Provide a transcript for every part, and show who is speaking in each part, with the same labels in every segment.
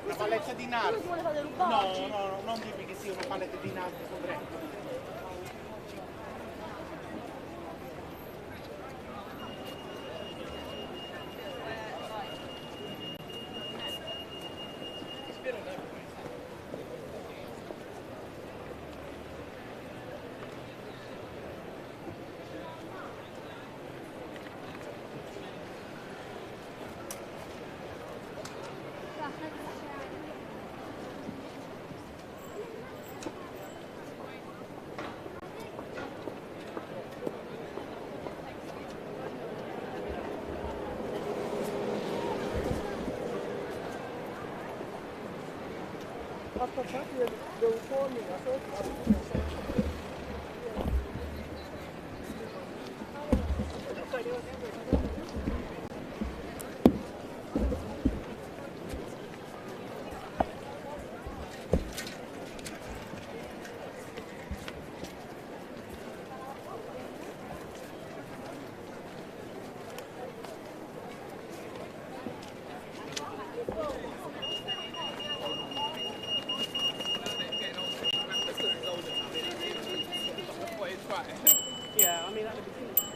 Speaker 1: Una paletta di nardine. No, non dimmi che sia una paletta di nardine corretta.
Speaker 2: Devo fuori, Yeah, I mean, that would be cool.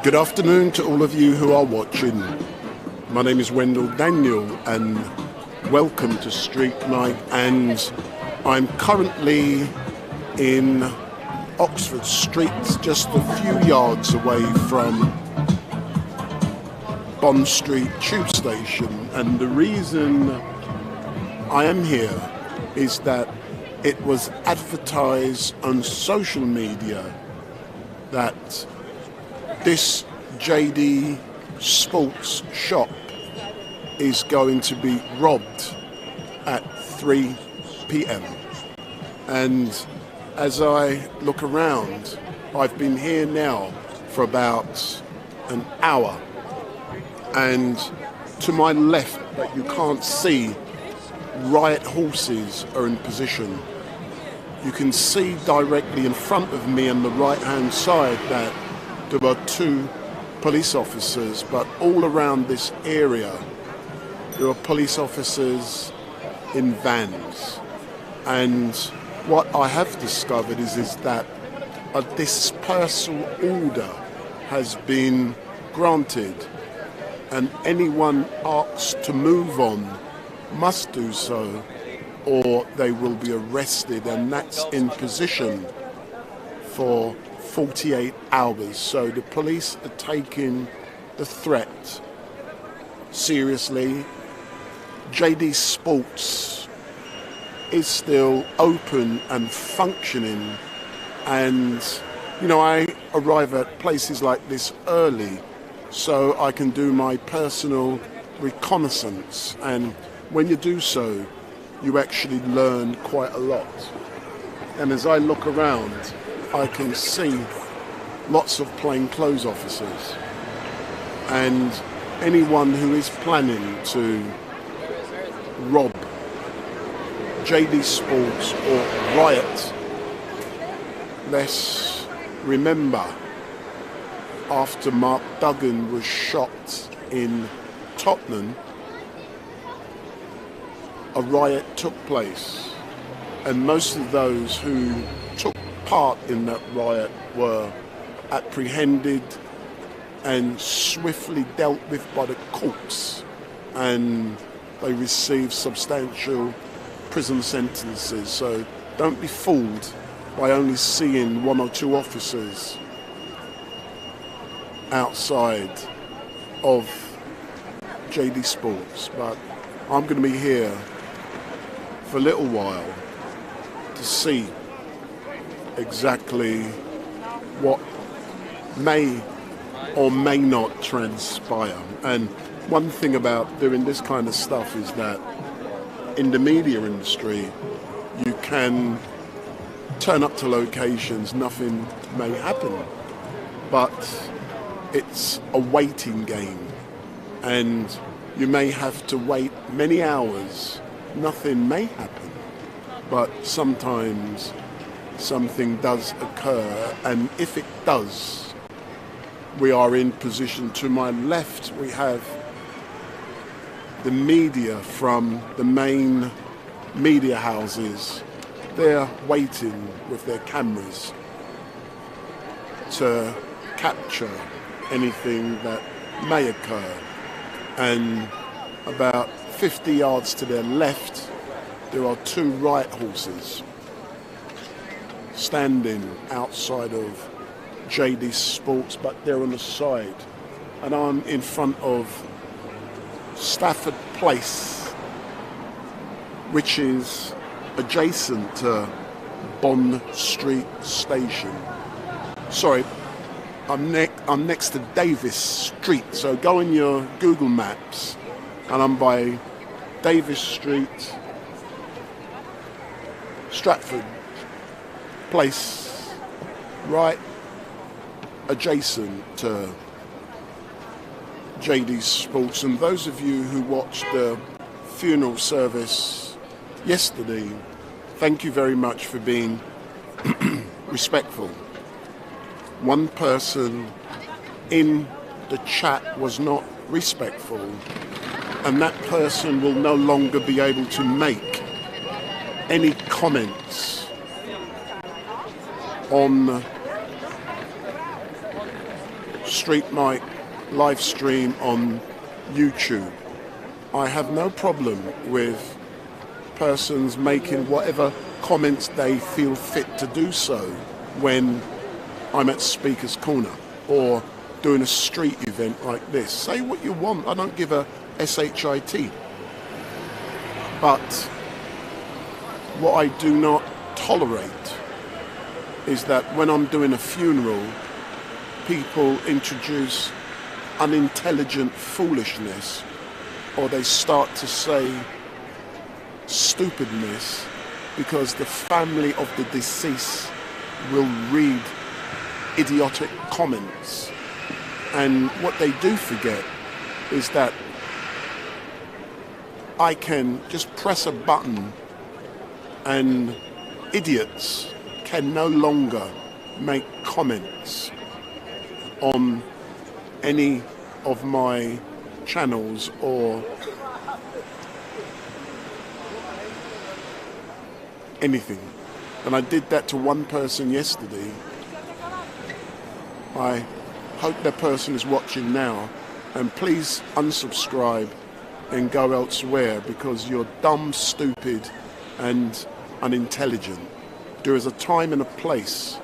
Speaker 3: Good afternoon to all of you who are watching. My name is Wendell Daniel and welcome to Street Night, and I'm currently in Oxford Street, just a few yards away from Bond Street Tube Station, and the reason I am here is that it was advertised on social media that this JD Sports shop is going to be robbed at 3 p.m. And as I look around, I've been here now for about an hour, and to my left, but you can't see, riot horses are in position. You can see directly in front of me on the right hand side that there are 2 police officers, but all around this area there are police officers in vans. And what I have discovered is that a dispersal order has been granted, and anyone asked to move on must do so or they will be arrested, and that's in position for 48 hours. So the police are taking the threat seriously. JD Sports is still open and functioning, and you know, I arrive at places like this early so I can do my personal reconnaissance, and when you do so you actually learn quite a lot. And as I look around, I can see lots of plainclothes officers, and anyone who is planning to rob JD Sports or riot, let's remember, after Mark Duggan was shot in Tottenham, a riot took place, and most of those who took part in that riot were apprehended and swiftly dealt with by the courts, and they received substantial prison sentences. So don't be fooled by only seeing 1 or 2 officers outside of JD Sports. But I'm going to be here for a little while to see exactly what may or may not transpire. And one thing about doing this kind of stuff is that in the media industry, you can turn up to locations, nothing may happen, but it's a waiting game, and you may have to wait many hours. Nothing may happen, but sometimes something does occur, and if it does, we are in position. To my left, we have the media from the main media houses. They're waiting with their cameras to capture anything that may occur. And about 50 yards to their left, there are two riot horses standing outside of JD Sports, but they're on the side. And I'm in front of Stafford Place, which is adjacent to Bond Street Station. Sorry, I'm next to Davis Street. So go in your Google Maps, and I'm by Davis Street, Stratford Place, right adjacent to JD Sports. And those of you who watched the funeral service yesterday, thank you very much for being respectful. One person in the chat was not respectful, and that person will no longer be able to make any comments on Street Mike live stream on YouTube. I have no problem with persons making whatever comments they feel fit to do so when I'm at Speaker's Corner or doing a street event like this. Say what you want, I don't give a shit. But what I do not tolerate is that when I'm doing a funeral, people introduce unintelligent foolishness, or they start to say stupidness because the family of the deceased will read idiotic comments. And what they do forget is that I can just press a button and idiots can no longer make comments on any of my channels or anything. And I did that to one person yesterday. I hope that person is watching now, and please unsubscribe and go elsewhere because you're dumb, stupid and unintelligent. There is a time and a place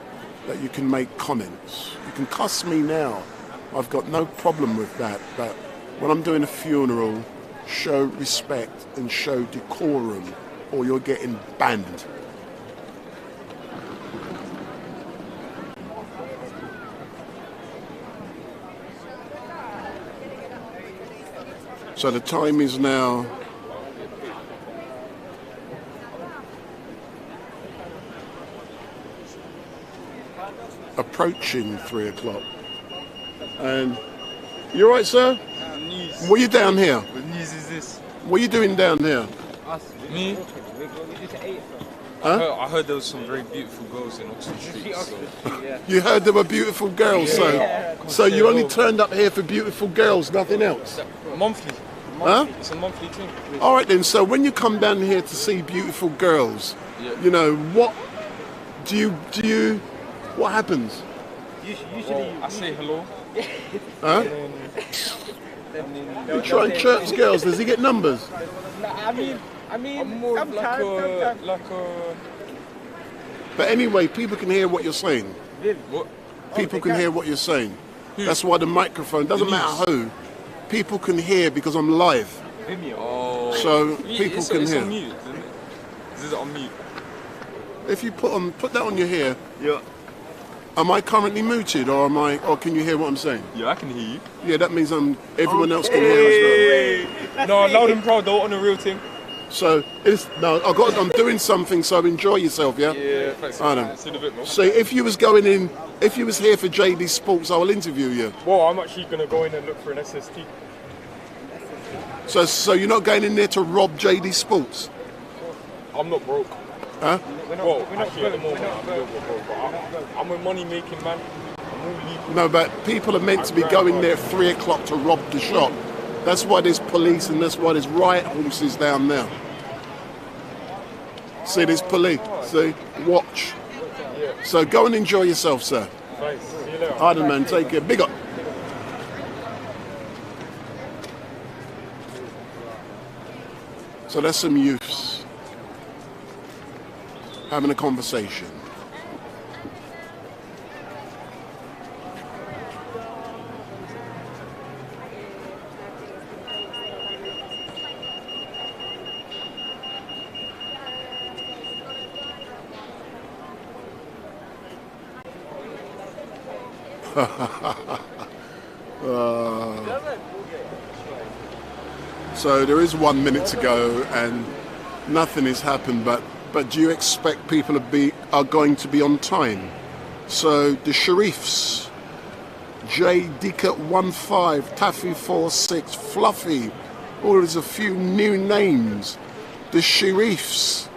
Speaker 3: that you can make comments. You can cuss me now, I've got no problem with that, but when I'm doing a funeral, show respect and show decorum, or you're getting banned. So the time is now approaching 3 o'clock. And you all right, sir?
Speaker 4: News.
Speaker 3: What are you down here?
Speaker 4: What news is this?
Speaker 3: What are you doing down here?
Speaker 4: Me?
Speaker 3: Huh?
Speaker 4: I heard there was some very beautiful girls in Oxford Street. So.
Speaker 3: You heard there were beautiful girls, so you only turned up here for beautiful girls, nothing else?
Speaker 4: Monthly.
Speaker 3: Huh?
Speaker 4: It's a monthly thing.
Speaker 3: All right then, so when you come down here to see beautiful girls, you know, what do you, what happens?
Speaker 4: Usually I say hello.
Speaker 3: Huh? You try and chirp girls, does he get numbers?
Speaker 4: I mean, I'm more
Speaker 2: sometimes.
Speaker 4: like a.
Speaker 3: But anyway, people can hear what you're saying.
Speaker 4: What?
Speaker 3: People can hear what you're saying.
Speaker 4: Who?
Speaker 3: That's why the microphone, doesn't matter who, people can hear because I'm live.
Speaker 4: Oh.
Speaker 3: So people can
Speaker 4: it's
Speaker 3: hear.
Speaker 4: On mute, isn't it? Is it on mute?
Speaker 3: If you put that on your ear,
Speaker 4: Yeah.
Speaker 3: Am I currently muted, or or can you hear what I'm saying?
Speaker 4: Yeah, I can hear you.
Speaker 3: Yeah, that means everyone else can hear as
Speaker 4: No, loud and proud though on the real thing.
Speaker 3: well. So I'm doing something. So enjoy yourself, yeah.
Speaker 4: Yeah, thanks.
Speaker 3: I know.
Speaker 4: See you in a bit, man.
Speaker 3: See, if you was here for JD Sports, I will interview you.
Speaker 4: Well, I'm actually gonna go in and look for an SST.
Speaker 3: So you're not going in there to rob JD Sports?
Speaker 4: I'm not broke.
Speaker 3: Huh?
Speaker 4: Well, actually at the moment I'm a little bit broke, but I'm a money making man. I'm all legal.
Speaker 3: No, but people are meant to be going there at 3 o'clock to rob the shop. That's why there's police and that's why there's riot horses down there. See, there's police. See, watch. So go and enjoy yourself, sir.
Speaker 4: Thanks. See you later.
Speaker 3: All right, man. Take care. Big up. So that's some youths having a conversation. So there is 1 minute to go and nothing has happened, but do you expect people are going to be on time? So the Sheriffs, J Dicker 15, Taffy 46, Fluffy, there's a few new names. The Sheriffs,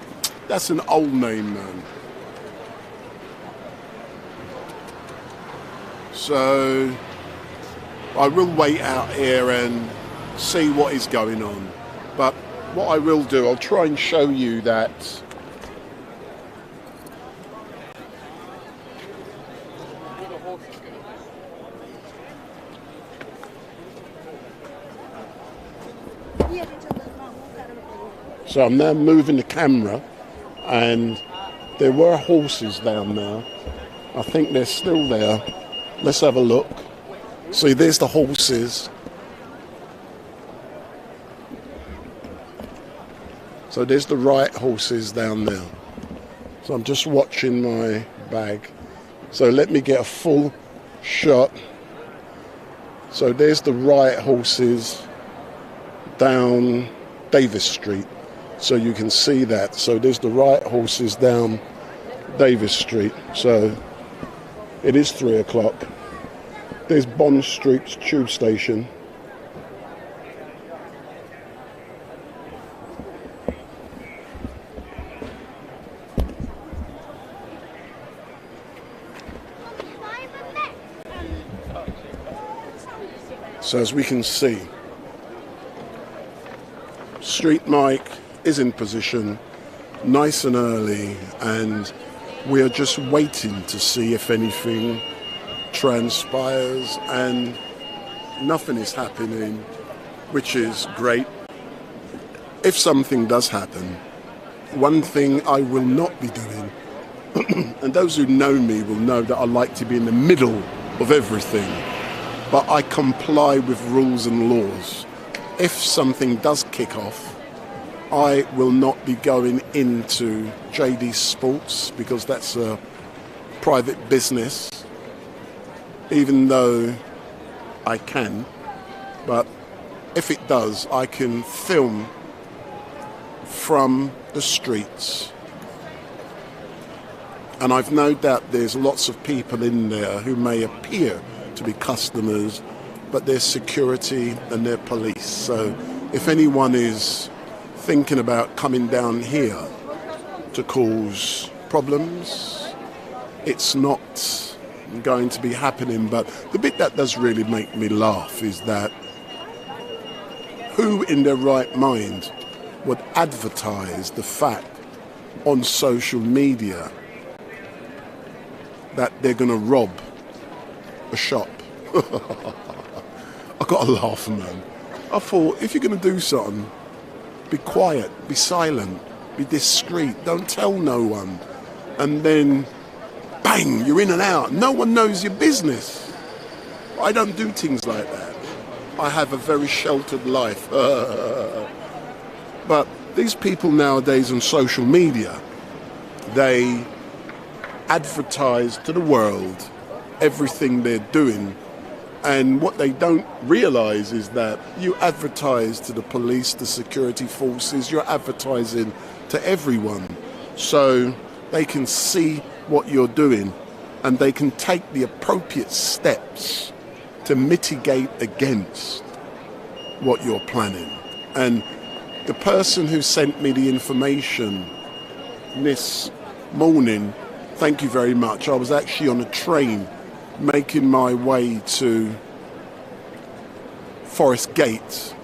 Speaker 3: that's an old name, man. So I will wait out here and see what is going on. But what I will do, I'll try and show you that so I'm now moving the camera and there were horses down there. I think they're still there. Let's have a look. See, there's the horses. So there's the riot horses down there. So I'm just watching my bag. So let me get a full shot. So there's the riot horses down Davis Street. So you can see that. So there's the riot horses down Davis Street. So it is 3 o'clock. There's Bond Street's tube station. So as we can see, Street Mike is in position nice and early, and we are just waiting to see if anything transpires, and nothing is happening, which is great. If something does happen, one thing I will not be doing, and those who know me will know that I like to be in the middle of everything, but I comply with rules and laws. If something does kick off, I will not be going into JD Sports because that's a private business, even though I can. But if it does, I can film from the streets. And I've no doubt there's lots of people in there who may appear to be customers, but there's security and they're police. So if anyone is thinking about coming down here to cause problems, it's not going to be happening. But the bit that does really make me laugh is that who in their right mind would advertise the fact on social media that they're going to rob a shop? I got to laugh, man. I thought, if you're going to do something, be quiet, be silent, be discreet, don't tell no one. And then, bang, you're in and out. No one knows your business. I don't do things like that. I have a very sheltered life. But these people nowadays on social media, they advertise to the world everything they're doing. And what they don't realize is that you advertise to the police, the security forces, you're advertising to everyone. So they can see what you're doing and they can take the appropriate steps to mitigate against what you're planning. And the person who sent me the information this morning, thank you very much. I was actually on a train making my way to Forest Gate,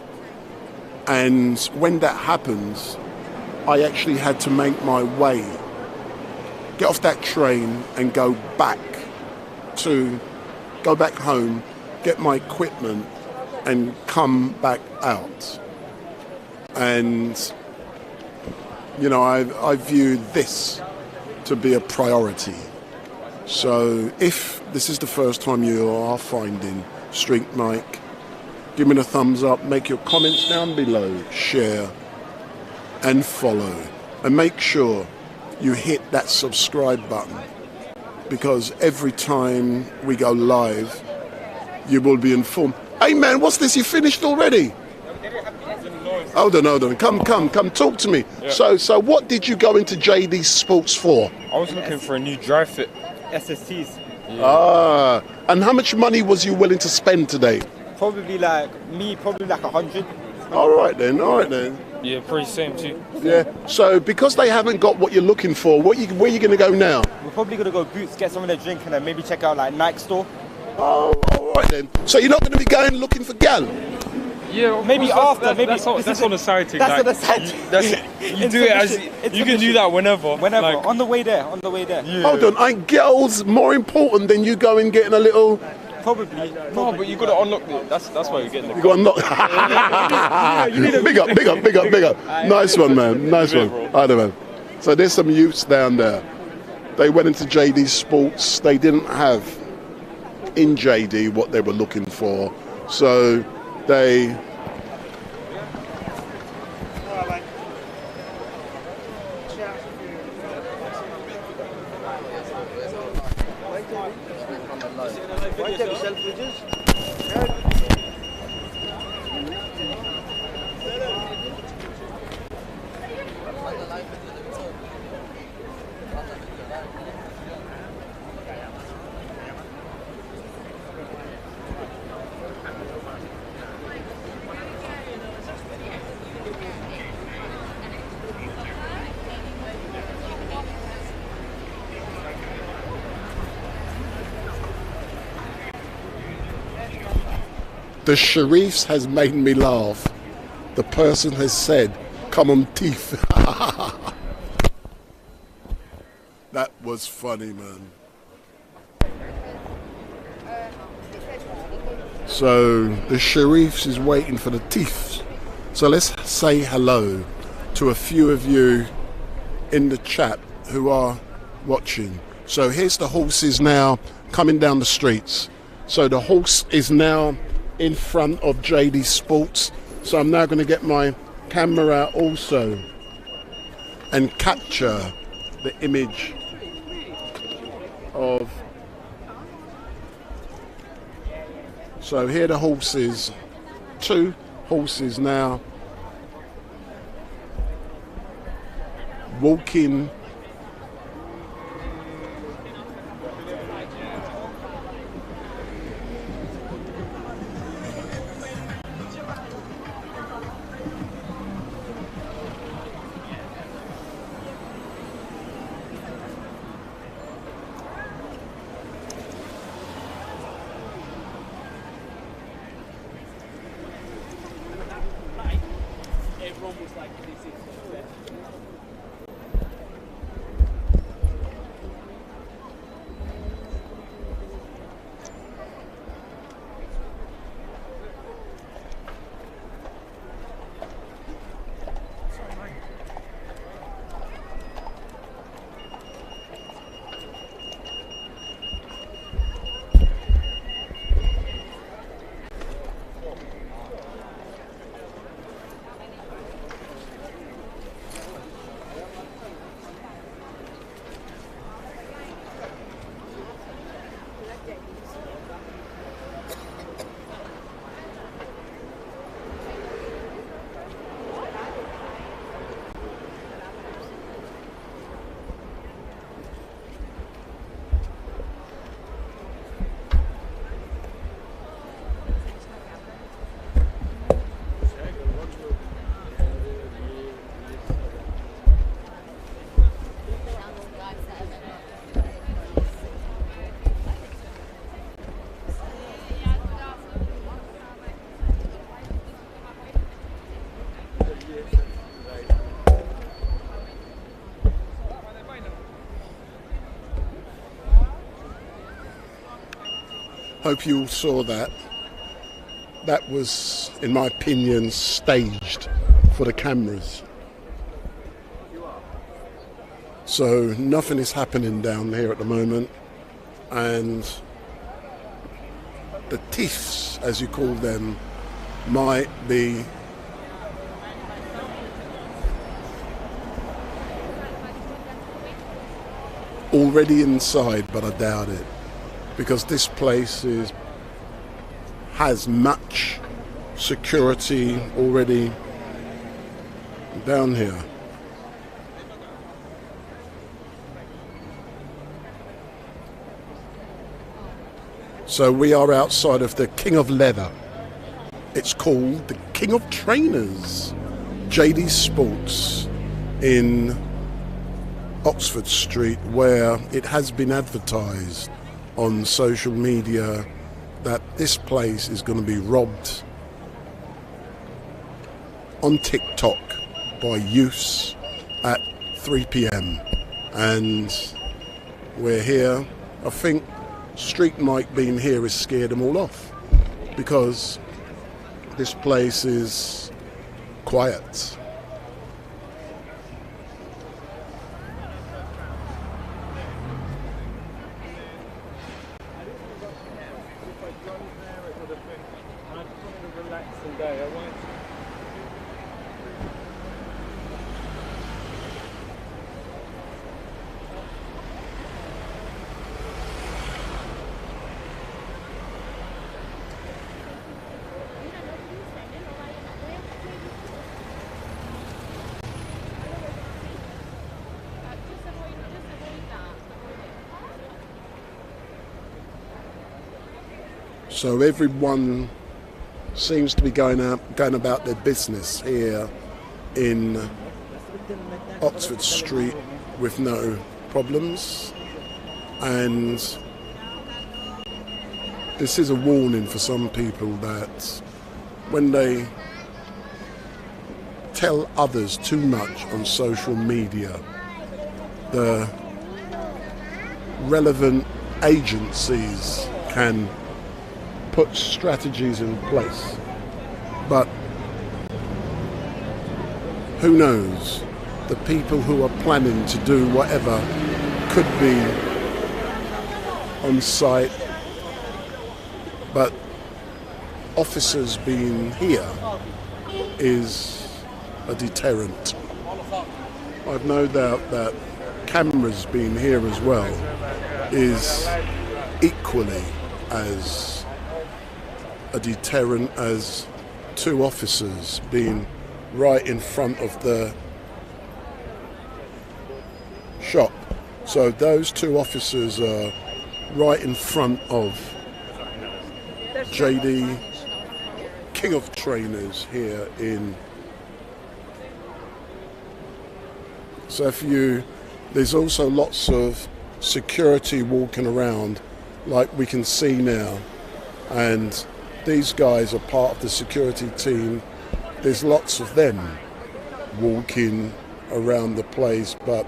Speaker 3: and when that happens, I actually had to make my way, get off that train and go back home, get my equipment and come back out. And you know, I view this to be a priority. So if this is the first time you are finding Street Mike, give me a thumbs up, make your comments down below, share and follow. And make sure you hit that subscribe button, because every time we go live, you will be informed. Hey man, what's this? You finished already? Hold on. Come, talk to me. Yeah. So what did you go into JD Sports for?
Speaker 4: I was looking for a new dry fit.
Speaker 5: SSTs.
Speaker 3: Yeah. And how much money was you willing to spend today?
Speaker 5: Probably like 100.
Speaker 3: All right then.
Speaker 4: Yeah, pretty same too.
Speaker 3: Yeah. So because they haven't got what you're looking for, where are you going to go now?
Speaker 5: We're probably going to go Boots, get something to drink, and then maybe check out like Nike store.
Speaker 3: Oh, all right then. So you're not going to be going looking for gal?
Speaker 4: Yeah,
Speaker 5: maybe after.
Speaker 4: That's on the side thing.
Speaker 5: That's on the side.
Speaker 4: You do it as you can do that whenever.
Speaker 5: Like, on the way there.
Speaker 3: Yeah. Hold on, ain't girls more important than you going getting a little?
Speaker 5: Probably.
Speaker 4: No, but you got to unlock it. That's why you're getting the.
Speaker 3: You got to unlock. Big up. Nice one, man. Nice one. I don't know. So there's some youths down there. They went into JD Sports. They didn't have in JD what they were looking for, so they. The Sharifs has made me laugh. The person has said, come on teeth. That was funny, man. So the Sharifs is waiting for the teeth. So let's say hello to a few of you in the chat who are watching. So here's the horses now coming down the streets. So the horse is now in front of JD Sports. So I'm now going to get my camera out also and capture the image of. So here the horses, 2 horses now walking . Hope you all saw that. That was, in my opinion, staged for the cameras. So nothing is happening down here at the moment, and the thieves, as you call them, might be already inside, but I doubt it, because this place has much security already down here. So we are outside of the King of Leather. It's called the King of Trainers, JD Sports in Oxford Street, where it has been advertised on social media that this place is going to be robbed on TikTok by youths at 3 p.m. And we're here. I think Street Mike being here has scared them all off, because this place is quiet. So everyone seems to be going about their business here in Oxford Street with no problems. And this is a warning for some people that when they tell others too much on social media, the relevant agencies can put strategies in place, but who knows, the people who are planning to do whatever could be on site, but officers being here is a deterrent. I've no doubt that cameras being here as well is equally as a deterrent as two officers being right in front of the shop. So those two officers are right in front of JD, King of Trainers here in. So there's also lots of security walking around, like we can see now, and these guys are part of the security team. There's lots of them walking around the place, but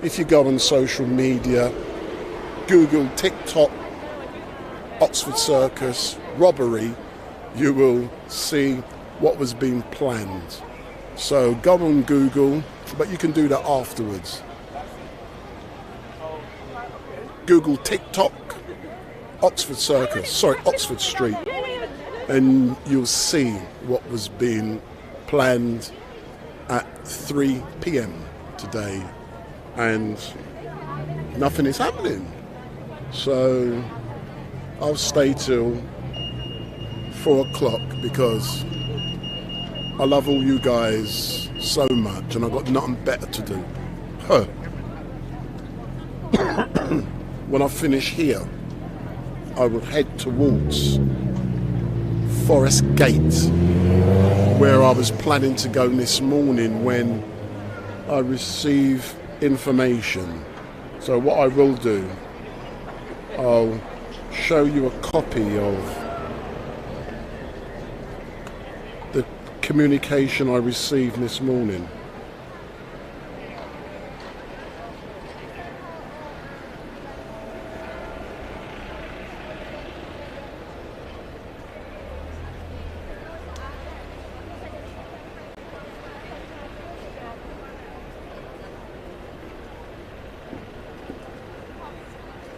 Speaker 3: if you go on social media, Google TikTok, Oxford Circus, robbery, you will see what was being planned. So go on Google, but you can do that afterwards. Google TikTok, Oxford Street, and you'll see what was being planned at 3 p.m. today, and nothing is happening. So I'll stay till 4 o'clock because I love all you guys so much and I've got nothing better to do. When I finish here, I will head towards Forest Gate, where I was planning to go this morning when I receive information. So what I will do, I'll show you a copy of the communication I received this morning.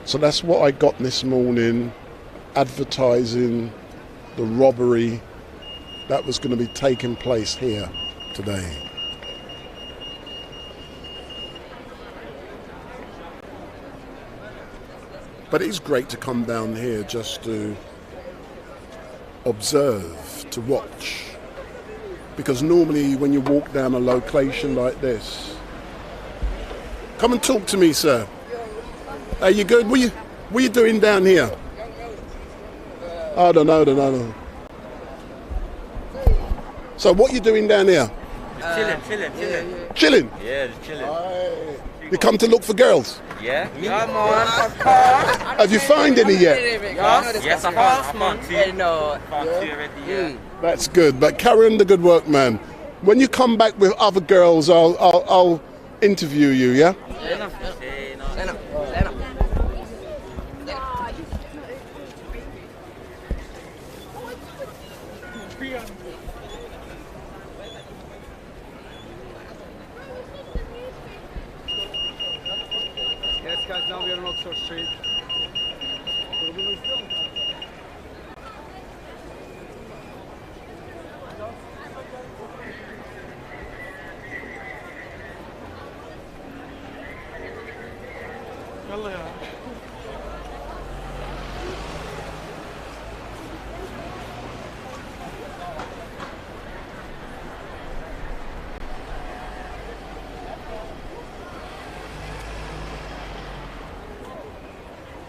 Speaker 3: So that's what I got this morning, advertising the robbery that was going to be taking place here today. But it's great to come down here just to observe, to watch. Because normally when you walk down a location like this, come and talk to me, sir. Are you good? What are you doing down here? I don't know. So what are you doing down here?
Speaker 6: Chilling.
Speaker 3: Chilling?
Speaker 6: Yeah, just chilling.
Speaker 3: You come to look for girls?
Speaker 6: Yeah.
Speaker 2: Come on.
Speaker 3: Have you found any yet?
Speaker 6: Yes, I found two. Found two already, yeah.
Speaker 3: That's good, but carry on the good work, man. When you come back with other girls, I'll interview you, yeah?
Speaker 7: Yes, guys, now we are on Oxford Street.
Speaker 1: يلا يا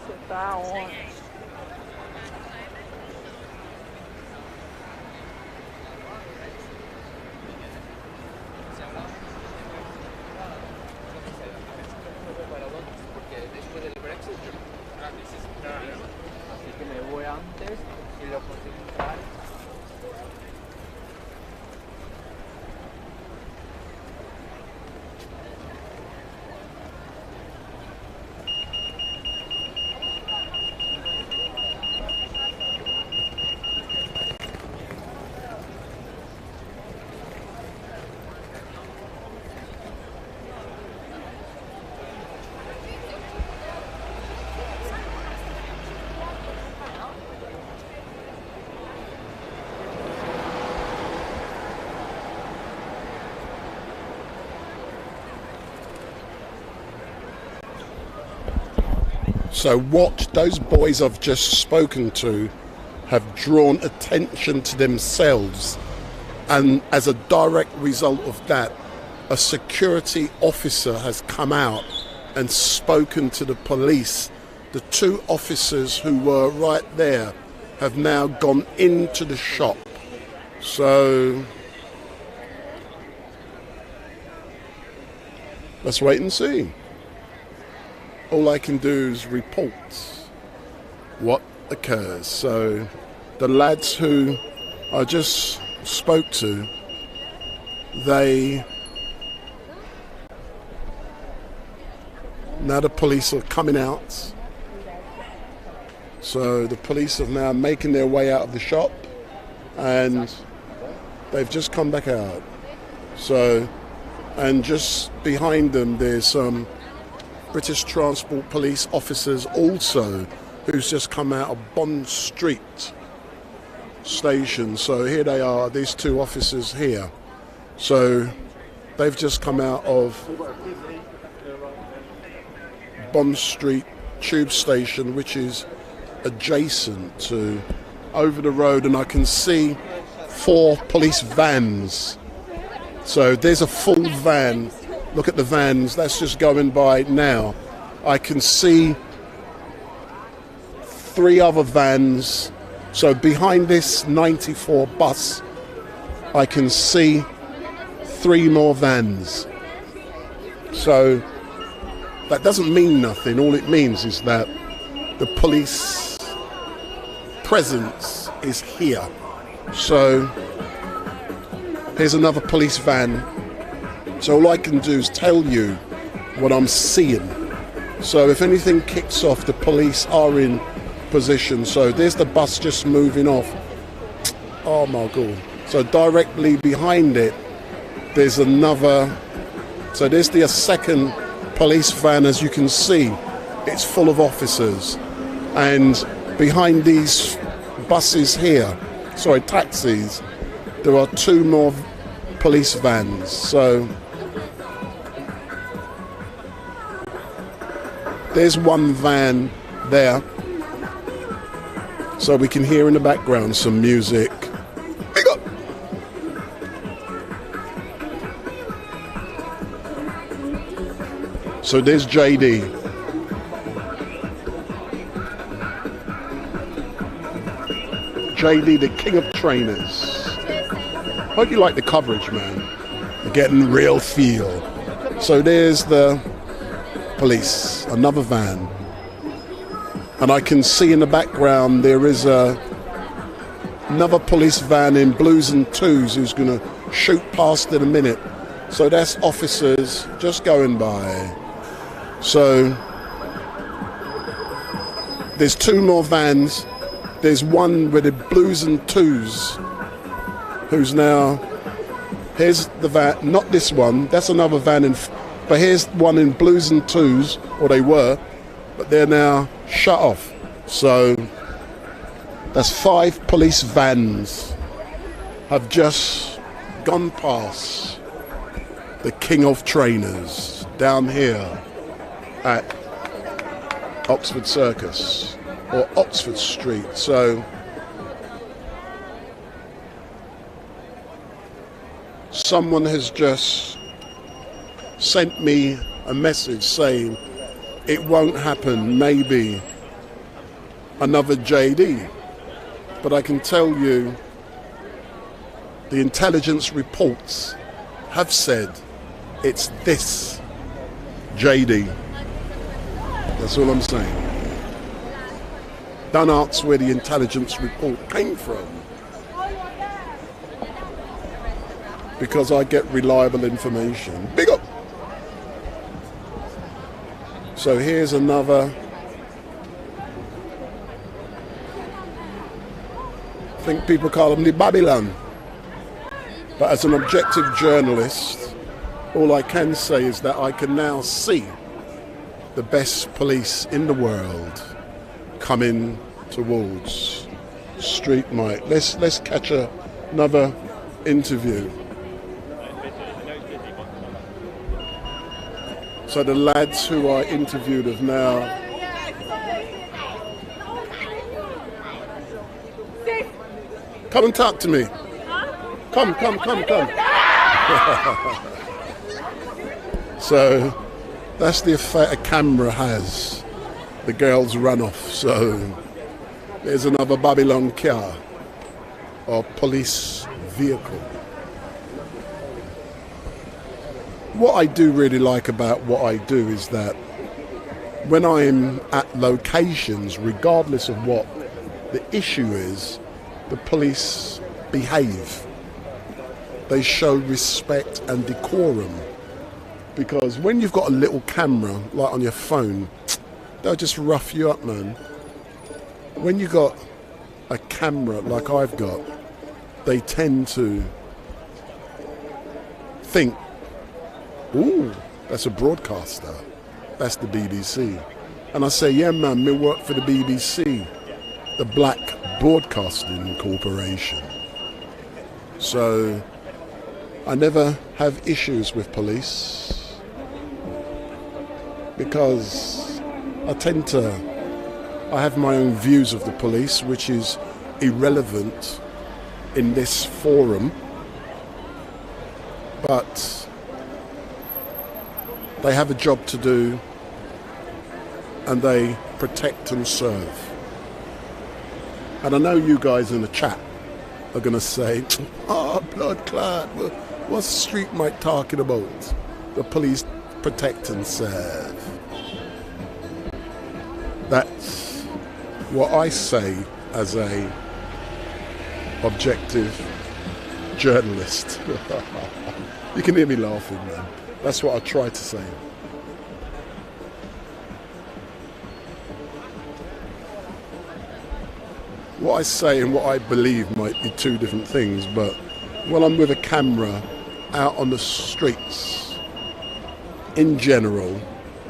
Speaker 2: Você tá onde?
Speaker 7: Así que me voy antes y lo consigo entrar.
Speaker 3: So what those boys I've just spoken to have drawn attention to themselves, and as a direct result of that, a security officer has come out and spoken to the police. The two officers who were right there have now gone into the shop. So let's wait and see. All I can do is report what occurs. So the lads who I just spoke to, now the police are coming out. So the police are now making their way out of the shop, and they've just come back out. So, and just behind them there's some British Transport Police officers also, who's just come out of Bond Street station. So here they are, these two officers here. So they've just come out of Bond Street tube station, which is adjacent to over the road, and I can see 4 police vans. So there's a full van. Look at the vans, that's just going by now. I can see 3 other vans. So behind this 94 bus, I can see 3 more vans. So that doesn't mean nothing. All it means is that the police presence is here. So here's another police van. So all I can do is tell you what I'm seeing. So if anything kicks off, the police are in position. So there's the bus just moving off. Oh my God. So directly behind it, there's another. So there's the second police van, as you can see. it's full of officers. And behind these buses here, sorry, taxis, there are 2 more police vans. So there's one van there. So we can hear in the background some music. Big up! So there's JD. JD, the king of trainers. Hope you like the coverage, man. You're getting real feel. So there's the police, another van. And I can see in the background there is another police van in blues and twos who's going to shoot past in a minute. So that's officers just going by. So there's 2 more vans. There's one with the blues and twos who's now, here's the van, not this one, that's another van, but here's one in blues and twos, or they were, but they're now shut off. So that's 5 police vans have just gone past the king of trainers down here at Oxford Circus or Oxford Street. So someone has just sent me a message saying it won't happen, maybe another JD. But I can tell you the intelligence reports have said it's this JD. That's all I'm saying. Don't ask where the intelligence report came from, because I get reliable information. Big up! So here's another, I think people call them the Babylon. But as an objective journalist, all I can say is that I can now see the best police in the world coming towards Street Mike. Let's catch another interview. So the lads who I interviewed have now come and talk to me. Come. So that's the effect a camera has. The girls run off. So there's another Babylon car or police vehicle. What I do really like about what I do is that when I'm at locations, regardless of what the issue is, the police behave. They show respect and decorum. Because when you've got a little camera, like on your phone, they'll just rough you up, man. When you got a camera like I've got, they tend to think, ooh, that's a broadcaster. That's the BBC. And I say, yeah, man, me work for the BBC, the Black Broadcasting Corporation. So I never have issues with police because I have my own views of the police, which is irrelevant in this forum. But they have a job to do and they protect and serve. And I know you guys in the chat are going to say, oh, blood clot, what's Street Mike talking about? The police protect and serve. That's what I say as a objective journalist. You can hear me laughing, man. That's what I try to say. What I say and what I believe might be 2 different things, but when I'm with a camera out on the streets, in general,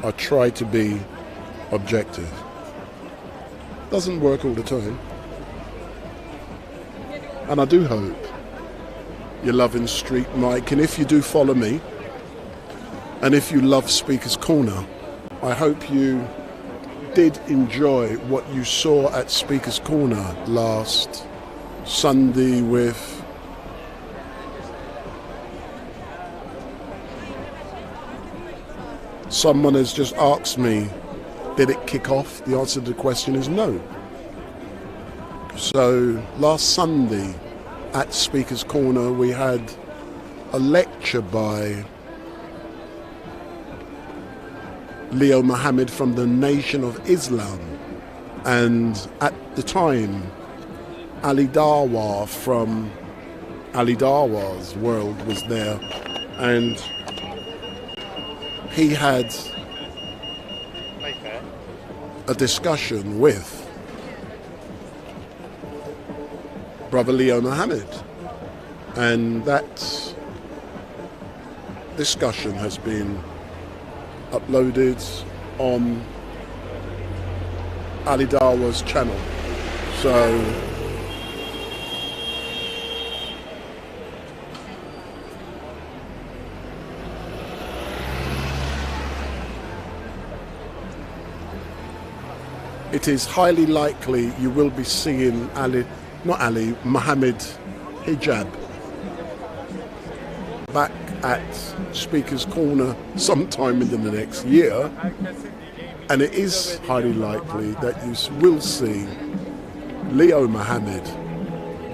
Speaker 3: I try to be objective. Doesn't work all the time. And I do hope you're loving Street Mike, and if you do follow me, and if you love Speaker's Corner, I hope you did enjoy what you saw at Speaker's Corner last Sunday with someone has just asked me, did it kick off? The answer to the question is no. So last Sunday at Speaker's Corner we had a lecture by Leo Mohammed from the Nation of Islam, and at the time Ali Darwa from Ali Darwa's World was there, and he had a discussion with Brother Leo Mohammed, and that discussion has been uploaded on Ali Darwa's channel. So it is highly likely you will be seeing Mohammed hijab back at Speaker's Corner sometime in the next year, and it is highly likely that you will see Leo Mohammed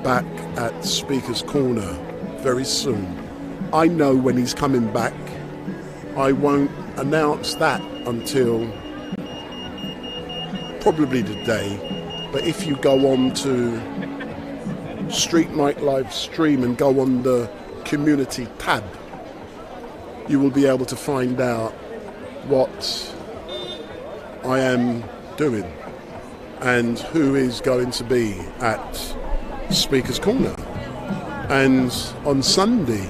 Speaker 3: back at Speaker's Corner very soon. I know when he's coming back. I won't announce that until probably today, but if you go on to Street Mike live stream and go on the community tab, you will be able to find out what I am doing and who is going to be at Speaker's Corner. And on Sunday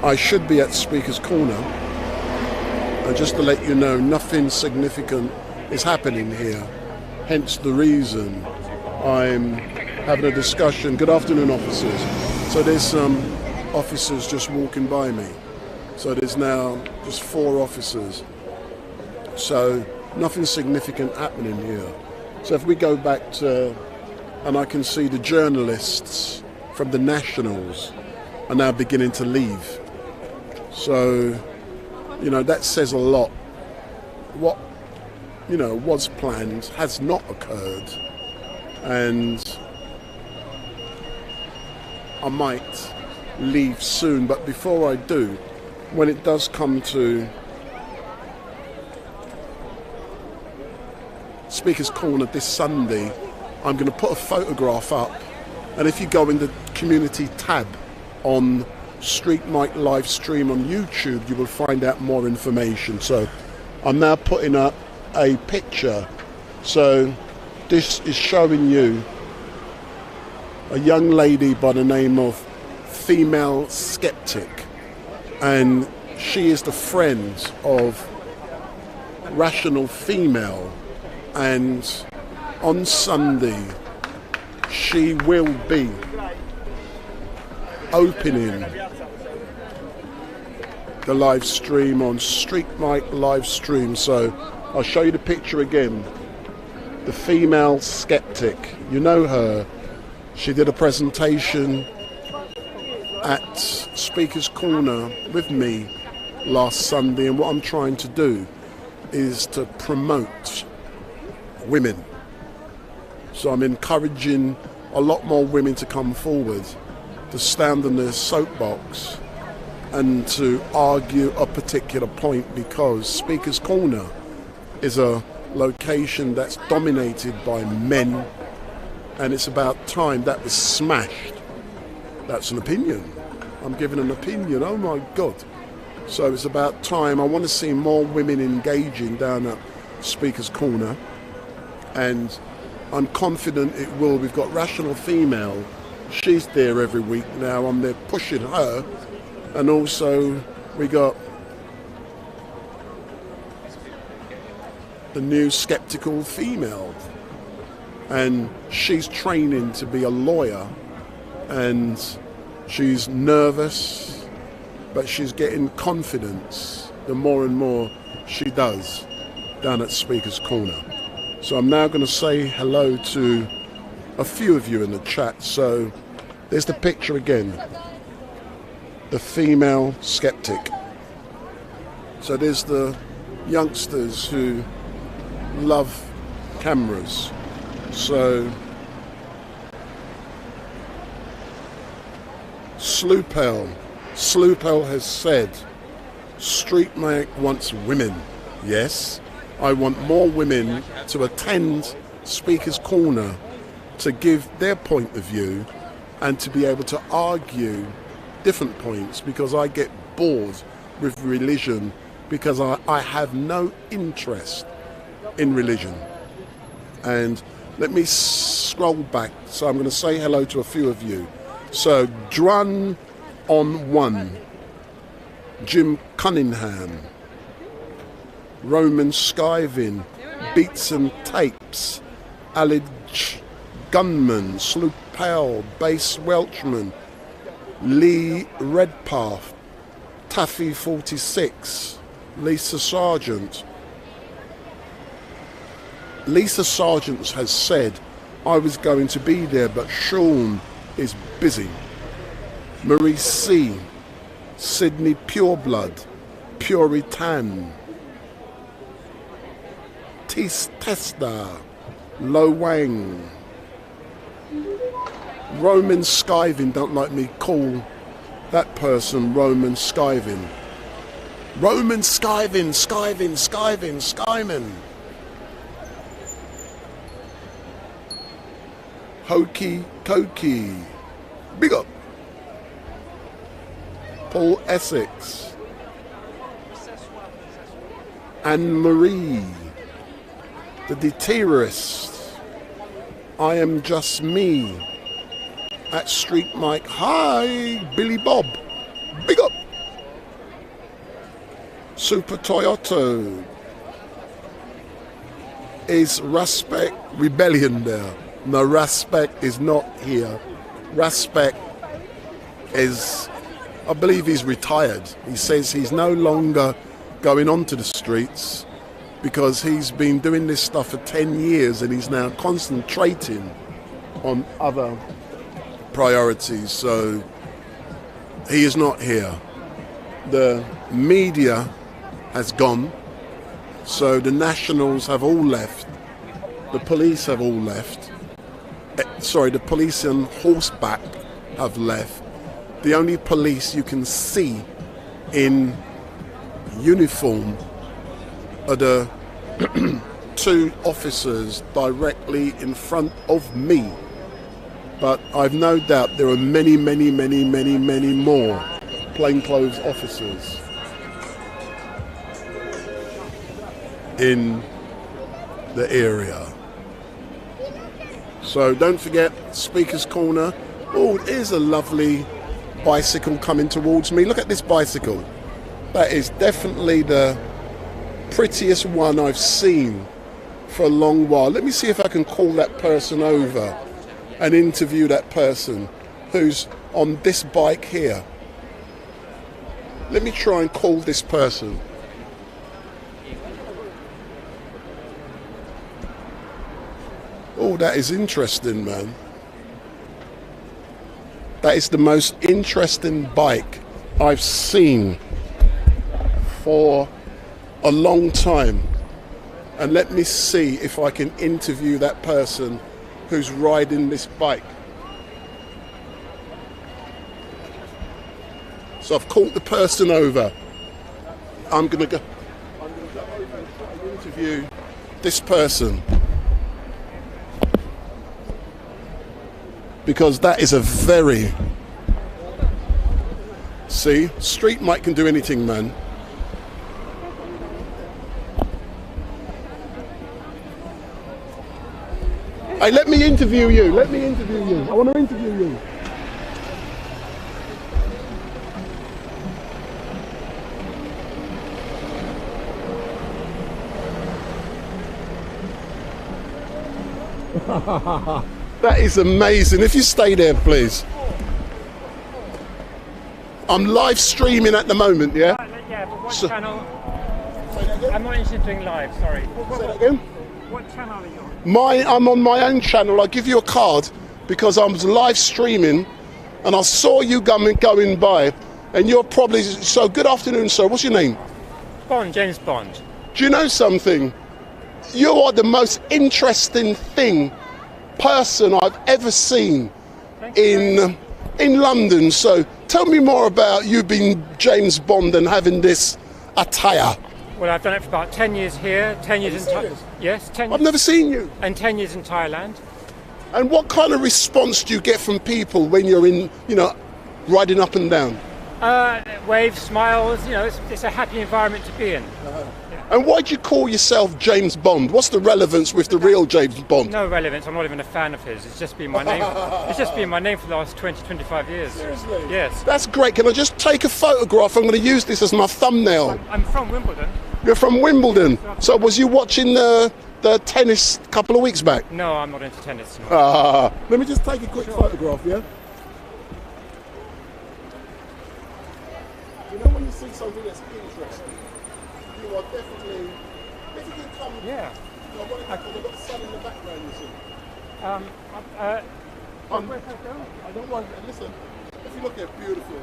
Speaker 3: I should be at Speaker's Corner, and just to let you know, nothing significant is happening here, hence the reason I'm having a discussion. Good afternoon, officers. So there's some officers just walking by me. So there's now just 4 officers. So nothing significant happening here. So if we go back to, and I can see the journalists from the Nationals are now beginning to leave. So, you know, that says a lot. What, you know, was planned has not occurred. And I might leave soon, but before I do, when it does come to Speaker's Corner this Sunday, I'm going to put a photograph up, and if you go in the community tab on Street Mike live stream on YouTube, you will find out more information. So I'm now putting up a picture. So this is showing you a young lady by the name of Female Skeptic, and she is the friend of Rational Female, and on Sunday she will be opening the live stream on Street Mike live stream. So I'll show you the picture again. The Female Skeptic, you know her. She did a presentation at Speaker's Corner with me last Sunday, and what I'm trying to do is to promote women. So I'm encouraging a lot more women to come forward, to stand on their soapbox and to argue a particular point, because Speaker's Corner is a location that's dominated by men, and it's about time that was smashed. That's an opinion. I'm giving an opinion, oh my God. So it's about time. I want to see more women engaging down at Speaker's Corner, and I'm confident it will. We've got Rational Female. She's there every week now. I'm there pushing her. And also we got the new skeptical female. And she's training to be a lawyer, and she's nervous, but she's getting confidence the more and more she does down at Speaker's Corner. So I'm now going to say hello to a few of you in the chat. So there's the picture again, the female skeptic. So there's the youngsters who love cameras. So Sloopel has said, Street Mike wants women. Yes, I want more women to attend Speaker's Corner to give their point of view and to be able to argue different points, because I get bored with religion because I have no interest in religion. And let me scroll back. So I'm going to say hello to a few of you. So Dran on 1, Jim Cunningham, Roman Skyvin, Beats and Tapes, Alid Gunman, Sloopel, Base Welchman, Lee Redpath, Taffy 46, Lisa Sargent. Lisa Sargent has said, I was going to be there, but Sean is busy. Marie C, Sydney Pureblood, Puritan, Testa, Lo Wang, Roman Skyvin, don't like me call that person Roman Skyvin. Roman Skyvin, Skyman. Hokey Cokey, big up. Paul Essex, Anne Marie, the Deterrorist, I Am Just Me, at Street Mike, hi, Billy Bob, big up. Super Toyota, is Raspek Rebellion there? No, Raspek is not here. Raspek is, I believe he's retired. He says he's no longer going onto the streets because he's been doing this stuff for 10 years and he's now concentrating on other priorities. So he is not here. The media has gone. So the nationals have all left. The police have all left. Sorry, the police on horseback have left. The only police you can see in uniform are the two officers directly in front of me. But I've no doubt there are many more plainclothes officers in the area. So don't forget, Speaker's Corner. Oh, here's a lovely bicycle coming towards me. Look at this bicycle. That is definitely the prettiest one I've seen for a long while. Let me see if I can call that person over and interview that person who's on this bike here. Let me try and call this person. Oh, that is interesting, man. That is the most interesting bike I've seen for a long time. And let me see if I can interview that person who's riding this bike. So I've called the person over. I'm gonna go over and interview this person, because that is a very... See, Street Mike can do anything, man. Hey, let me interview you. Let me interview you. I want to interview you. That is amazing. If you stay there, please. I'm live streaming at the moment, yeah?
Speaker 8: Yeah, but what
Speaker 3: So-
Speaker 8: channel? I'm not interested in doing live, sorry.
Speaker 3: Say that again?
Speaker 8: What channel are you on?
Speaker 3: I'm on my own channel. I'll give you a card because I was live streaming and I saw you going by and you're probably... So good afternoon, sir. What's your name?
Speaker 8: Bond, James Bond.
Speaker 3: Do you know something? You are the most interesting person I've ever seen in London. So tell me more about you being James Bond and having this attire.
Speaker 8: Well, I've done it for about 10 years here, 10 years in Thailand. Yes, 10
Speaker 3: I've
Speaker 8: years.
Speaker 3: never seen you.
Speaker 8: And 10 years in Thailand.
Speaker 3: And what kind of response do you get from people when you're riding up and down?
Speaker 8: Waves, smiles, it's a happy environment to be in.
Speaker 3: And why do you call yourself James Bond? What's the relevance with the real James Bond?
Speaker 8: No relevance, I'm not even a fan of his. It's just been my name. It's just been my name for the last 20, 25 years.
Speaker 3: Seriously?
Speaker 8: Yes.
Speaker 3: That's great. Can I just take a photograph? I'm going to use this as my thumbnail.
Speaker 8: I'm from Wimbledon.
Speaker 3: You're from Wimbledon. So was you watching the tennis a couple of weeks back?
Speaker 8: No, I'm not into tennis. No.
Speaker 3: Let me just take a quick photograph, yeah? You know when you see something that's interesting, you are definitely... If you can come...
Speaker 8: Yeah.
Speaker 3: I've got the sun in the background, you see.
Speaker 8: Where can I go?
Speaker 3: I don't want... Listen, if you look at it, beautiful.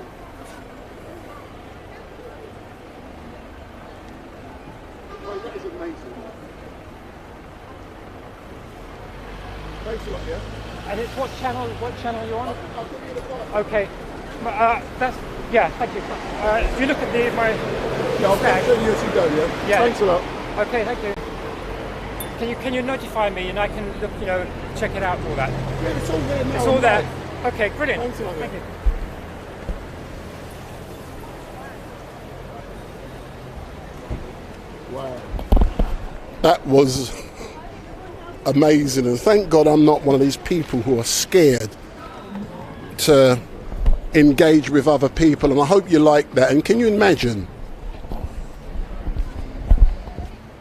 Speaker 3: Well, that is amazing. Thanks a lot, yeah?
Speaker 8: And it's what channel are you on?
Speaker 3: I'll give you the card.
Speaker 8: Okay. Yeah, thank you. If you look at my
Speaker 3: I'll
Speaker 8: bag.
Speaker 3: show you as you go, yeah?
Speaker 8: Yeah.
Speaker 3: Thanks a lot.
Speaker 8: Okay, thank you. Can you notify me and I can look, check it out, all that?
Speaker 3: Yeah, it's all there now.
Speaker 8: It's all there. Okay, brilliant.
Speaker 3: Thanks a lot.
Speaker 8: Thank you.
Speaker 3: Wow. That was amazing, and thank God I'm not one of these people who are scared to engage with other people, and I hope you like that. And can you imagine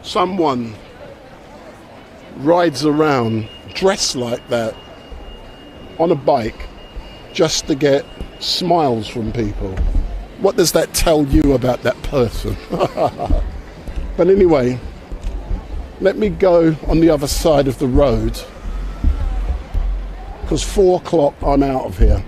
Speaker 3: someone rides around dressed like that on a bike just to get smiles from people? What does that tell you about that person? But anyway, let me go on the other side of the road because 4 o'clock I'm out of here.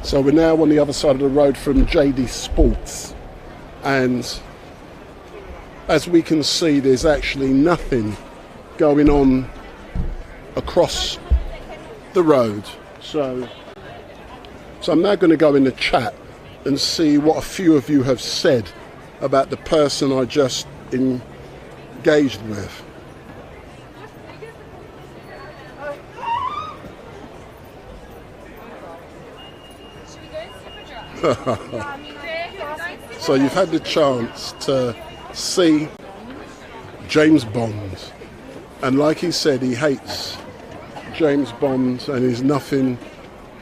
Speaker 3: So we're now on the other side of the road from JD Sports, and as we can see, there's actually nothing going on across the road. So I'm now going to go in the chat and see what a few of you have said about the person I just engaged with. So you've had the chance to see James Bond, and like he said, he hates James Bond and is nothing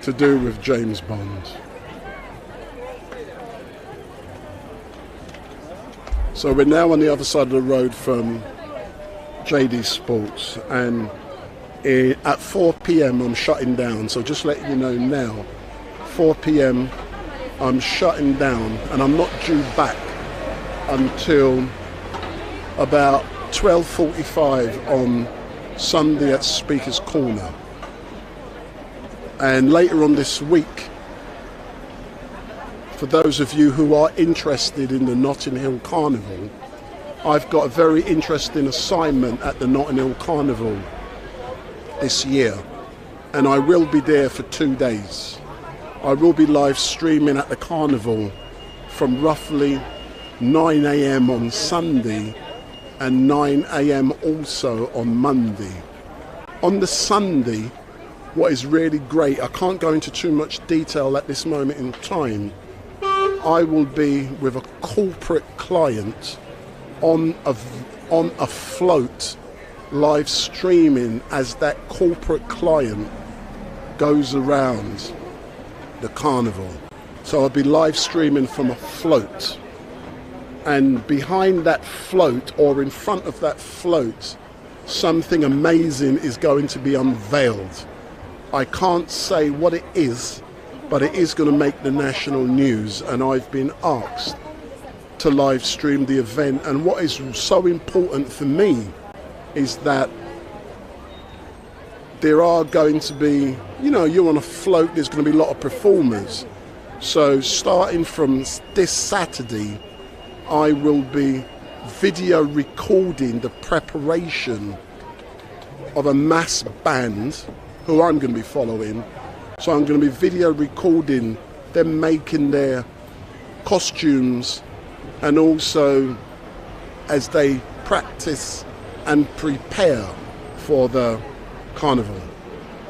Speaker 3: to do with James Bond. So we're now on the other side of the road from JD Sports, and at 4 p.m. I'm shutting down, so just letting you know now, 4 p.m. I'm shutting down, and I'm not due back until about 12:45 on Sunday at Speaker's Corner. And later on this week, for those of you who are interested in the Notting Hill Carnival, I've got a very interesting assignment at the Notting Hill Carnival this year, and I will be there for 2 days. I will be live streaming at the carnival from roughly 9 a.m. on Sunday and 9 a.m. also on Monday. On the Sunday, what is really great, I can't go into too much detail at this moment in time, I will be with a corporate client on on a float live streaming as that corporate client goes around the carnival. So I'll be live streaming from a float, and behind that float or in front of that float, something amazing is going to be unveiled. I can't say what it is, but it is going to make the national news, and I've been asked to live stream the event. And what is so important for me is that there are going to be, you know, you're on a float, there's going to be a lot of performers. So starting from this Saturday, I will be video recording the preparation of a mass band who I'm going to be following. So I'm going to be video recording them making their costumes, and also as they practice and prepare for the carnival.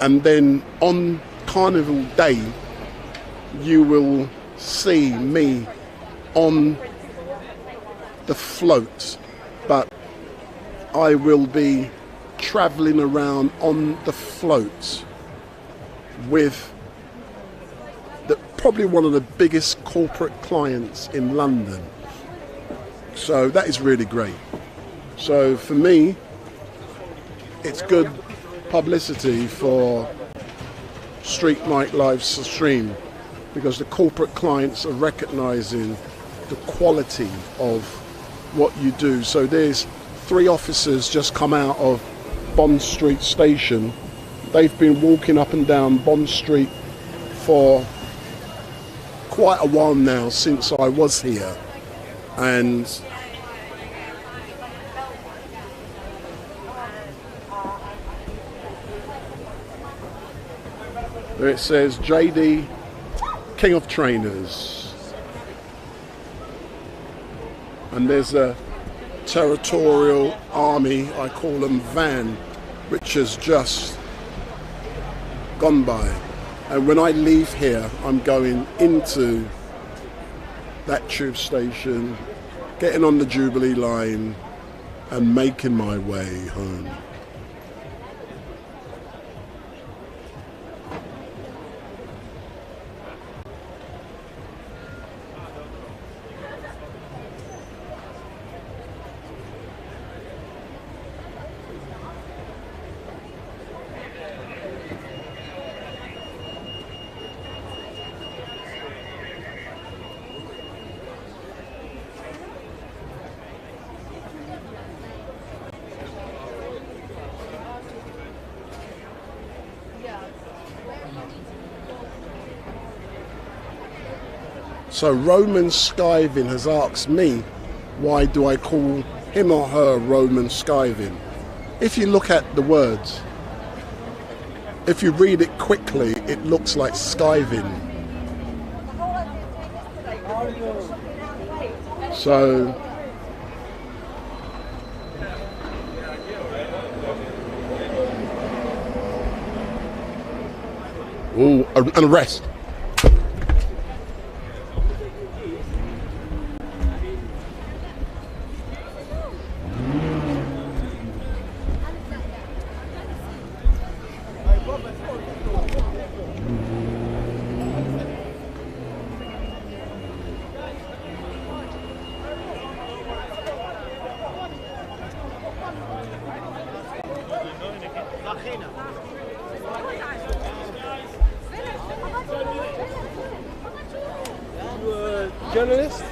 Speaker 3: And then on Carnival Day, you will see me on the float, but I will be traveling around on the float with probably one of the biggest corporate clients in London. So that is really great. So for me, it's good publicity for Street Night live stream, because the corporate clients are recognizing the quality of what you do. So there's 3 officers just come out of Bond Street station. They've been walking up and down Bond Street for quite a while now, since I was here. And there it says JD, King of Trainers. And there's a territorial army, I call them, van, which has just gone by. And when I leave here, I'm going into that tube station, getting on the Jubilee line and making my way home. So Roman Skiving has asked me, why do I call him or her Roman Skiving? If you look at the words, if you read it quickly, it looks like skiving. So ooh, an arrest.
Speaker 9: Journalist?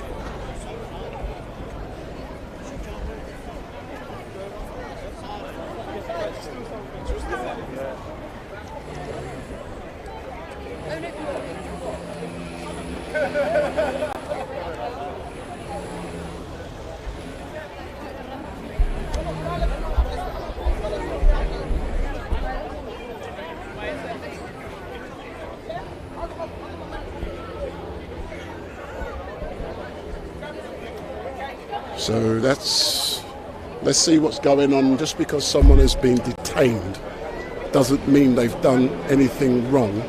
Speaker 3: So let's see what's going on. Just because someone has been detained doesn't mean they've done anything wrong.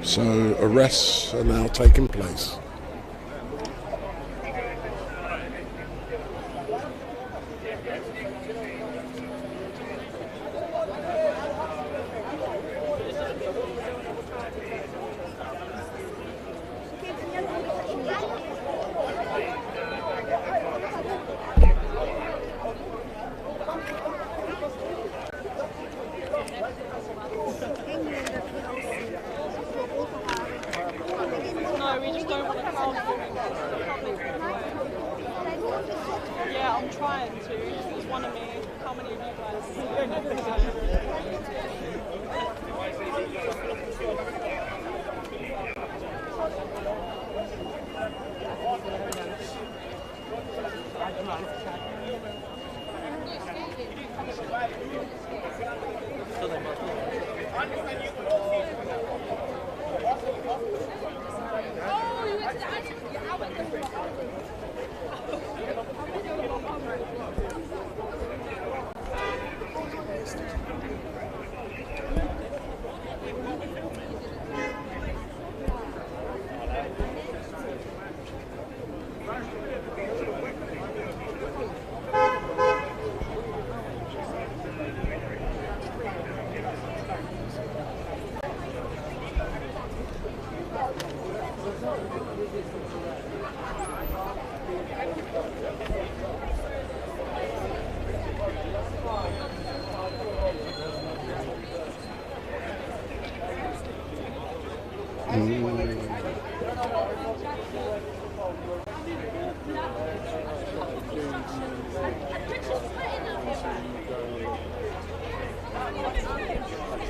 Speaker 3: So arrests are now taking place.
Speaker 2: No, we just don't want to crowd public. Yeah, I'm trying to. There's one of me. How many of you guys?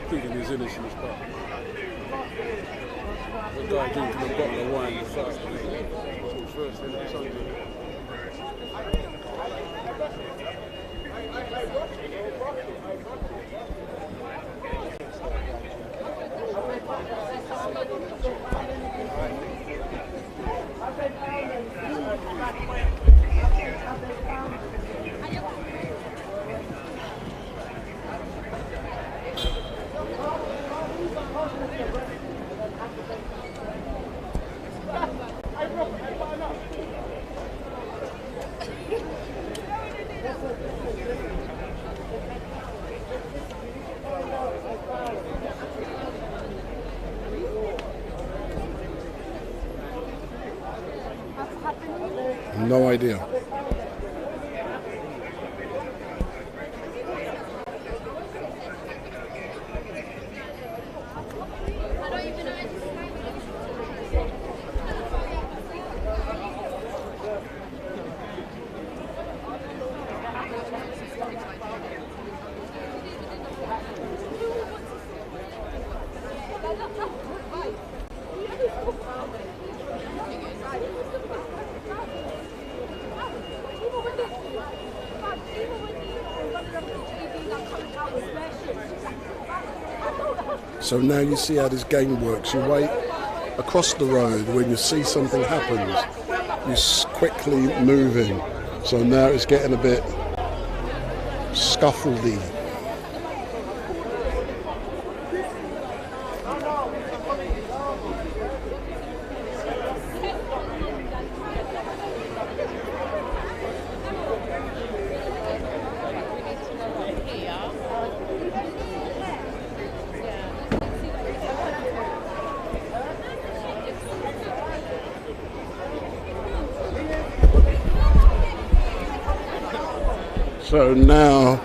Speaker 9: Thinking he's innocent as fuck. The guy drinking a bottle of wine and first thing on Sunday.
Speaker 3: No idea. So now you see how this game works. You wait across the road when you see something happens. You're quickly moving. So now it's getting a bit scuffledy. So now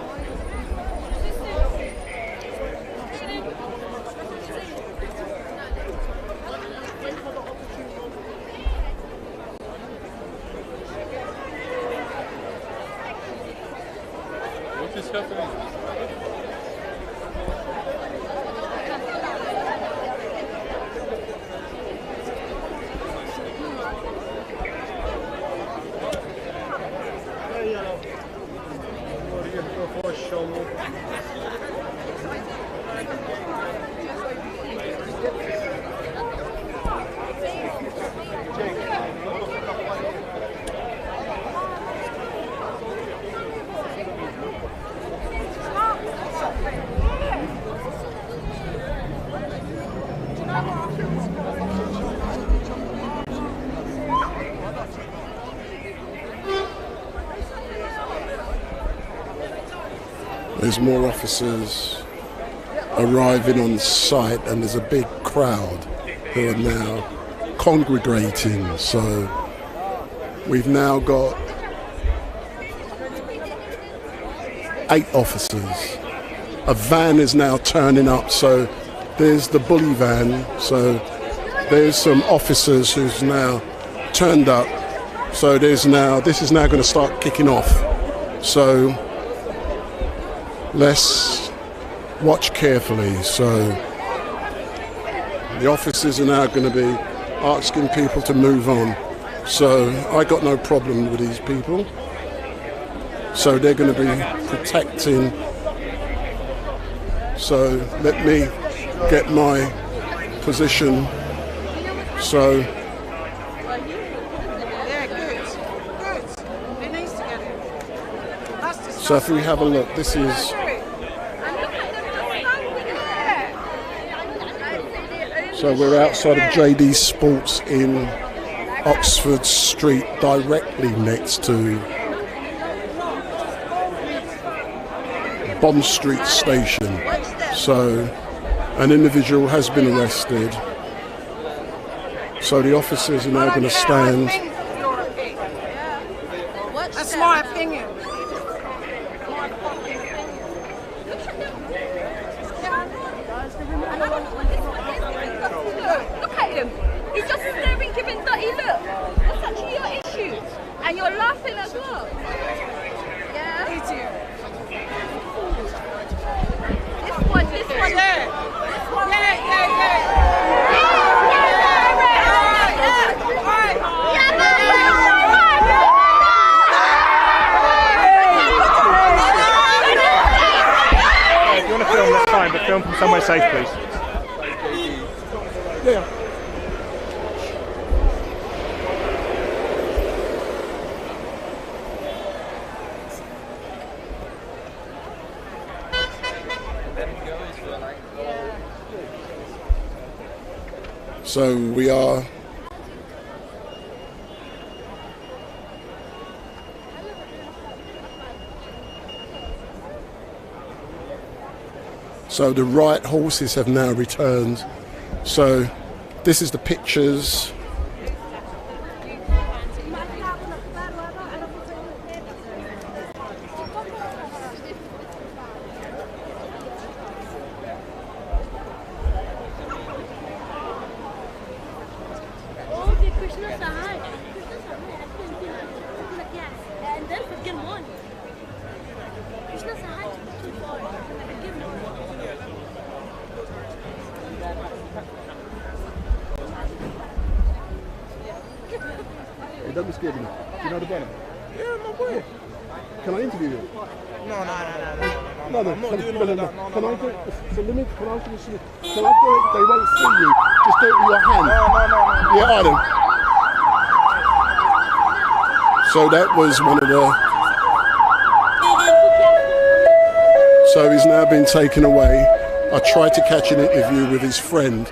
Speaker 4: What is happening?
Speaker 3: There's more officers arriving on site, and there's a big crowd who are now congregating. So we've now got 8 officers. A van is now turning up, so there's the bully van. So there's some officers who's now turned up. So this is now going to start kicking off. So let's watch carefully. So the officers are now going to be asking people to move on. So I got no problem with these people. So they're going to be protecting. So let me get my position. So if we have a look, this is so we're outside of JD Sports in Oxford Street, directly next to Bond Street Station. So an individual has been arrested. So the officers are now going to stand.
Speaker 2: That's my opinion.
Speaker 10: Look at him. He's just staring, giving dirty look. What's actually your issue? And you're laughing as well. Yeah? This one. This one.
Speaker 8: If you want to film, that's fine, but film from somewhere safe, please.
Speaker 3: Yeah. So we are so the riot horses have now returned. So this is the pictures. Don't be scared of me. Do you know the banner?
Speaker 4: Yeah, my boy.
Speaker 3: Can I interview you?
Speaker 4: No.
Speaker 3: No.
Speaker 4: I'm not doing all of that. No.
Speaker 3: Can I do it? So let me. Can I do this? Can I do it? They won't see you. Just do it with your hand.
Speaker 4: No.
Speaker 3: Yeah, I don't. So that was one of the. So he's now been taken away. I tried to catch an interview with his friend,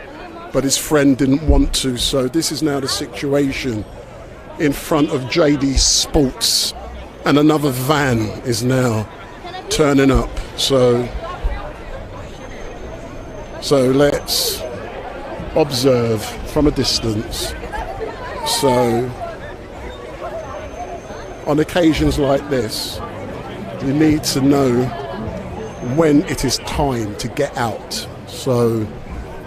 Speaker 3: but his friend didn't want to. So this is now the situation in front of JD Sports, and another van is now turning up. So let's observe from a distance. So on occasions like this, you need to know when it is time to get out. So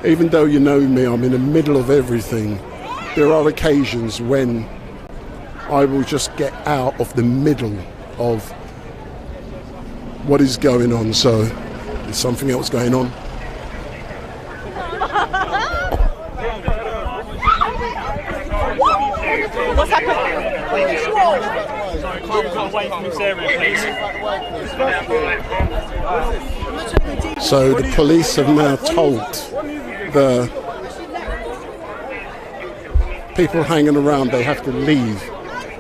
Speaker 3: even though you know me, I'm in the middle of everything, there are occasions when I will just get out of the middle of what is going on. So there's something else going on.
Speaker 2: What's happening?
Speaker 8: Away from this area, please.
Speaker 3: So the police have now told the people hanging around they have to leave,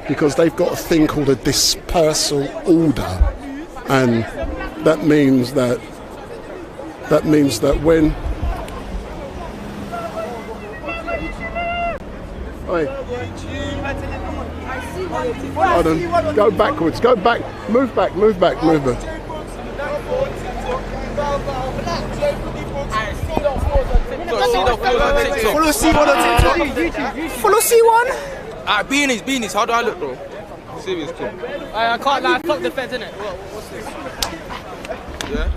Speaker 3: because they've got a thing called a dispersal order, and that means that when Oi. Hold on. Go backwards. Go back. Move back. Move back. Move back.
Speaker 6: Follow C1 on TikTok. Follow C1. Beanies. How do I look, bro? Serious, kid.
Speaker 7: I can't lie. Fuck the feds, innit? What's this?
Speaker 6: Yeah.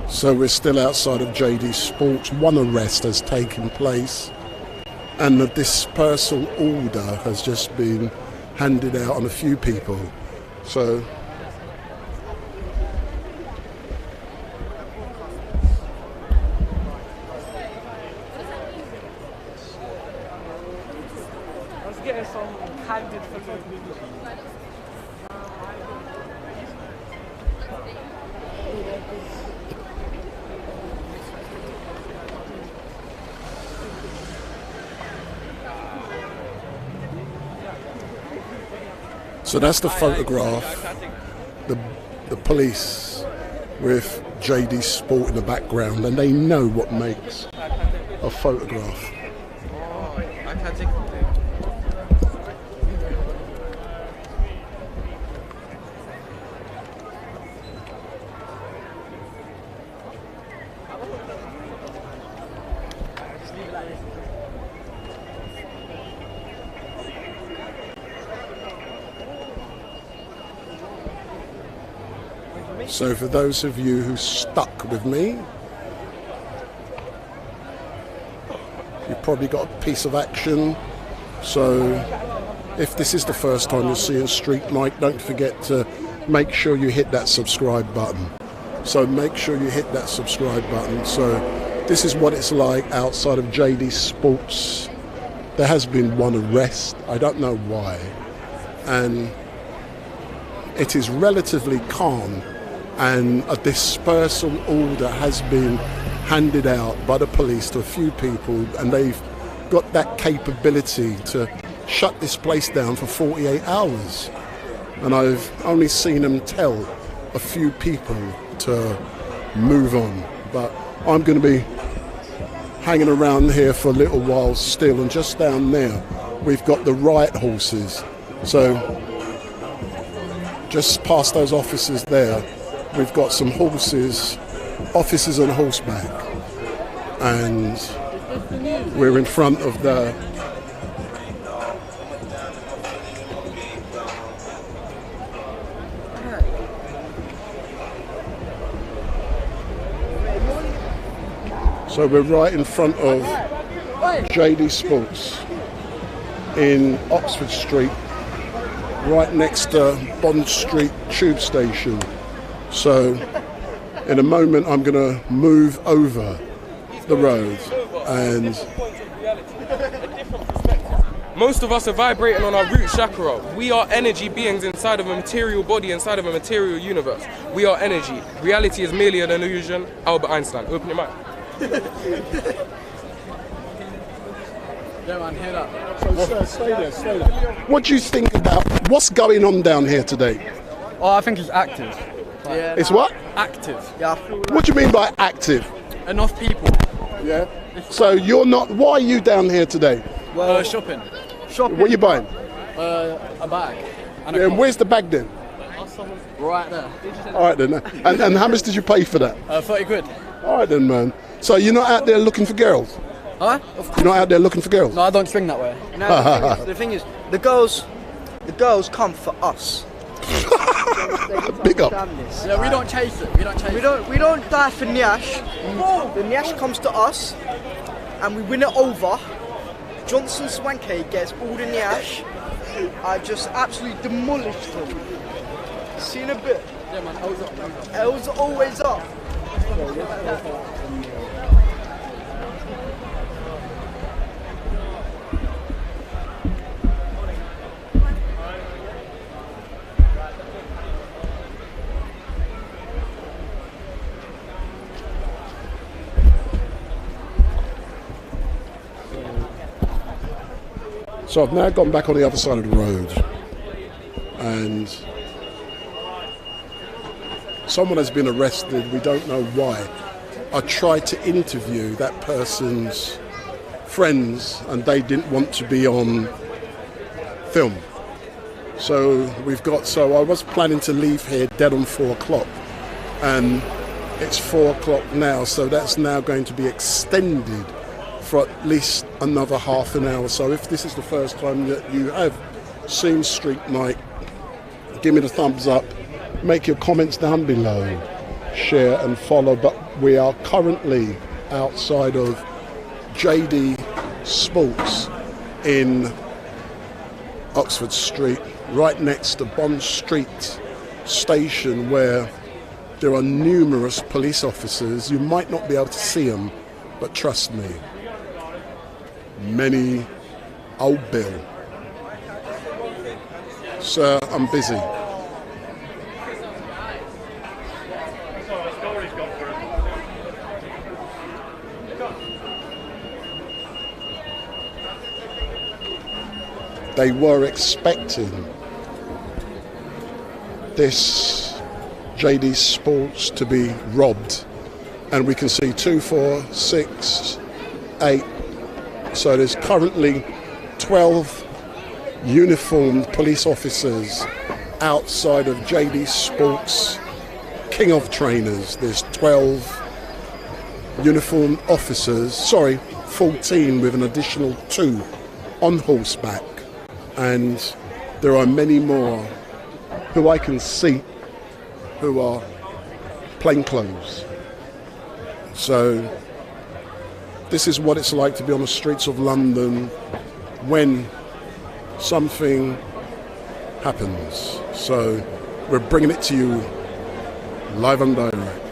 Speaker 3: So we're still outside of JD Sports. One arrest has taken place and the dispersal order has just been handed out on a few people. So
Speaker 7: Let's get us some candid for
Speaker 3: So that's the photograph, the police with JD Sport in the background, and they know what makes a photograph.
Speaker 6: Oh, I can't take it.
Speaker 3: So for those of you who stuck with me, you've probably got a piece of action. So if this is the first time you're seeing Street Mike, don't forget to make sure you hit that subscribe button. So make sure you hit that subscribe button. So this is what it's like outside of JD Sports. There has been one arrest. I don't know why. And it is relatively calm. And a dispersal order has been handed out by the police to a few people, and they've got that capability to shut this place down for 48 hours. And I've only seen them tell a few people to move on. But I'm going to be hanging around here for a little while still, and just down there we've got the riot horses. So just past those officers there, we've got some horses, officers on horseback, and we're in front of the we're right in front of JD Sports in Oxford Street, right next to Bond Street Tube Station. So in a moment I'm going to move over the road, and
Speaker 4: most of us are vibrating on our root chakra. We are energy beings inside of a material body, inside of a material universe. We are energy. Reality is merely an illusion. Albert Einstein, open your mouth.
Speaker 7: Yeah, man, hear that.
Speaker 3: So stay there. What do you think about what's going on down here today?
Speaker 7: Oh, I think it's active. Yeah,
Speaker 3: It's what?
Speaker 7: active. Yeah.
Speaker 3: What do you mean by active?
Speaker 7: Enough people.
Speaker 3: Yeah. So you're not. Why are you down here today?
Speaker 7: Well, shopping.
Speaker 3: What are you buying?
Speaker 7: A bag. And
Speaker 3: And where's the bag then?
Speaker 7: right there.
Speaker 3: All right then. And how much did you pay for that?
Speaker 7: 30 quid.
Speaker 3: All right then, man. So you're not out there looking for girls?
Speaker 7: Huh?
Speaker 3: You're not out there looking for girls?
Speaker 7: No, I don't swing that way.
Speaker 11: No, the thing is, the girls come for us.
Speaker 3: Big up.
Speaker 7: Yeah, we don't chase it.
Speaker 11: We don't die for Nyash. The Nyash comes to us, and we win it over. Johnson Swanke gets all the Nyash. I just absolutely demolished him. See in a bit.
Speaker 7: Yeah, man, L's up.
Speaker 11: L's always up.
Speaker 3: So I've now gone back on the other side of the road, and someone has been arrested. We don't know why. I tried to interview that person's friends, and they didn't want to be on film. So I was planning to leave here dead on 4 o'clock, and it's 4 o'clock now, so that's now going to be extended for at least another half an hour. So if this is the first time that you have seen Street Night, give me the thumbs up, make your comments down below, share and follow. But we are currently outside of JD Sports in Oxford Street, right next to Bond Street station, where there are numerous police officers. You might not be able to see them, but trust me, many. Old Bill. Sir, I'm busy. They were expecting this JD Sports to be robbed, and we can see 2, 4, 6, 8. So there's currently 12 uniformed police officers outside of JD Sports, King of Trainers. There's 12 uniformed officers, 14 with an additional 2 on horseback. And there are many more who I can see who are plainclothes. So this is what it's like to be on the streets of London when something happens. So we're bringing it to you live and direct.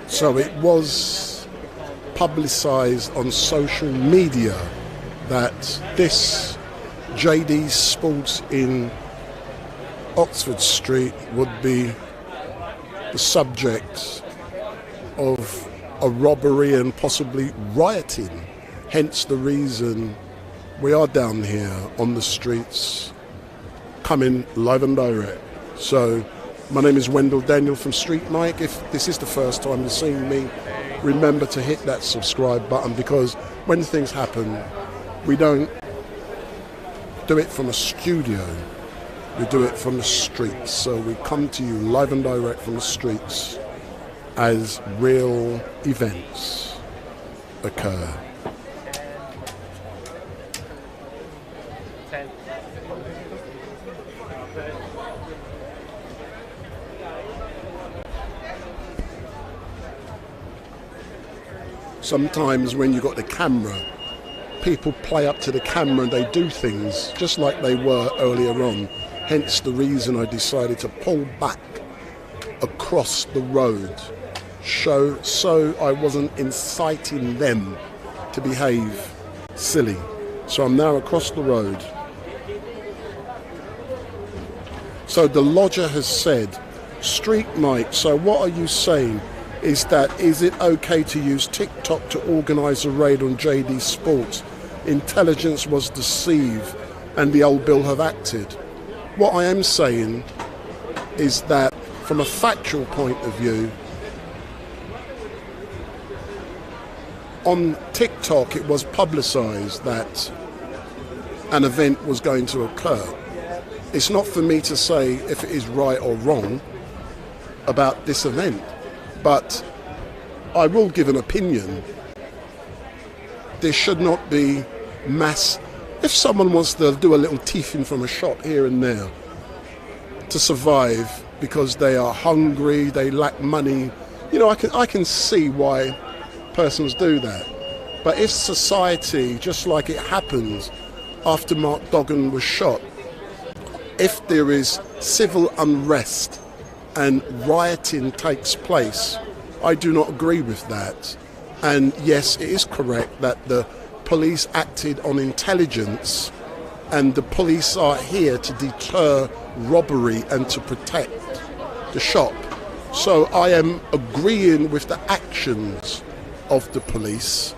Speaker 3: So it was publicised on social media that this JD Sports in Oxford Street would be the subject of a robbery and possibly rioting. Hence the reason we are down here on the streets, coming live and direct. So my name is Wendell Daniel from Street Night. If this is the first time you're seeing me, remember to hit that subscribe button, because when things happen, we don't do it from a studio, we do it from the streets. So we come to you live and direct from the streets as real events occur. Sometimes when you've got the camera, people play up to the camera and they do things just like they were earlier on. Hence the reason I decided to pull back across the road, so I wasn't inciting them to behave silly. So I'm now across the road. So the lodger has said, Street Night, so what are you saying? Is it okay to use TikTok to organise a raid on JD Sports? Intelligence was deceived and the old bill have acted. What I am saying is that from a factual point of view, on TikTok it was publicised that an event was going to occur. It's not for me to say if it is right or wrong about this event, but I will give an opinion. There should not be mass. If someone wants to do a little thieving from a shop here and there to survive because they are hungry, they lack money, you know, I can see why persons do that. But if society, just like it happened after Mark Duggan was shot, if there is civil unrest and rioting takes place, I do not agree with that. And yes, it is correct that the police acted on intelligence, and the police are here to deter robbery and to protect the shop. So I am agreeing with the actions of the police.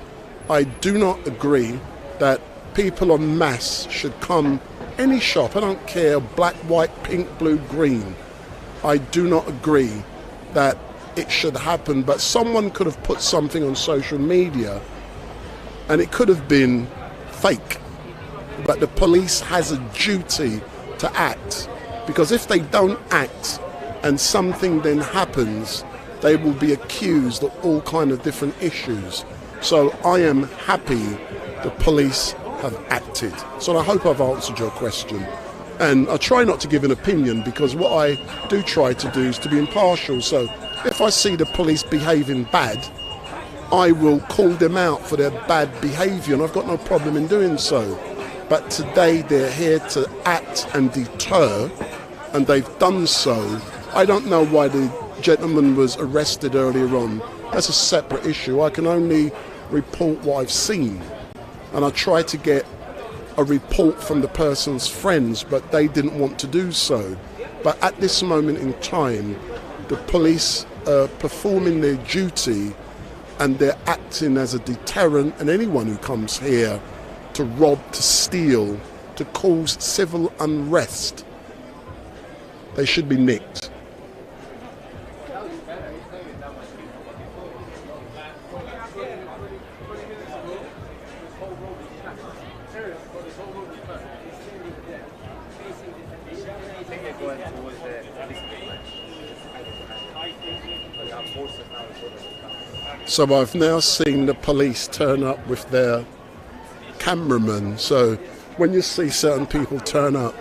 Speaker 3: I do not agree that people en masse should come any shop, I don't care, black, white, pink, blue, green. I do not agree that it should happen, but someone could have put something on social media and it could have been fake. But the police has a duty to act, because if they don't act and something then happens, they will be accused of all kind of different issues. So I am happy the police have acted. So I hope I've answered your question. And I try not to give an opinion, because what I do try to do is to be impartial. So if I see the police behaving bad, I will call them out for their bad behaviour, and I've got no problem in doing so. But today they're here to act and deter, and they've done so. I don't know why the gentleman was arrested earlier on. That's a separate issue. I can only report what I've seen, and I try to get a report from the person's friends, but they didn't want to do so. But at this moment in time, the police are performing their duty, and they're acting as a deterrent, and anyone who comes here to rob, to steal, to cause civil unrest, they should be nicked. So I've now seen the police turn up with their cameraman. So when you see certain people turn up,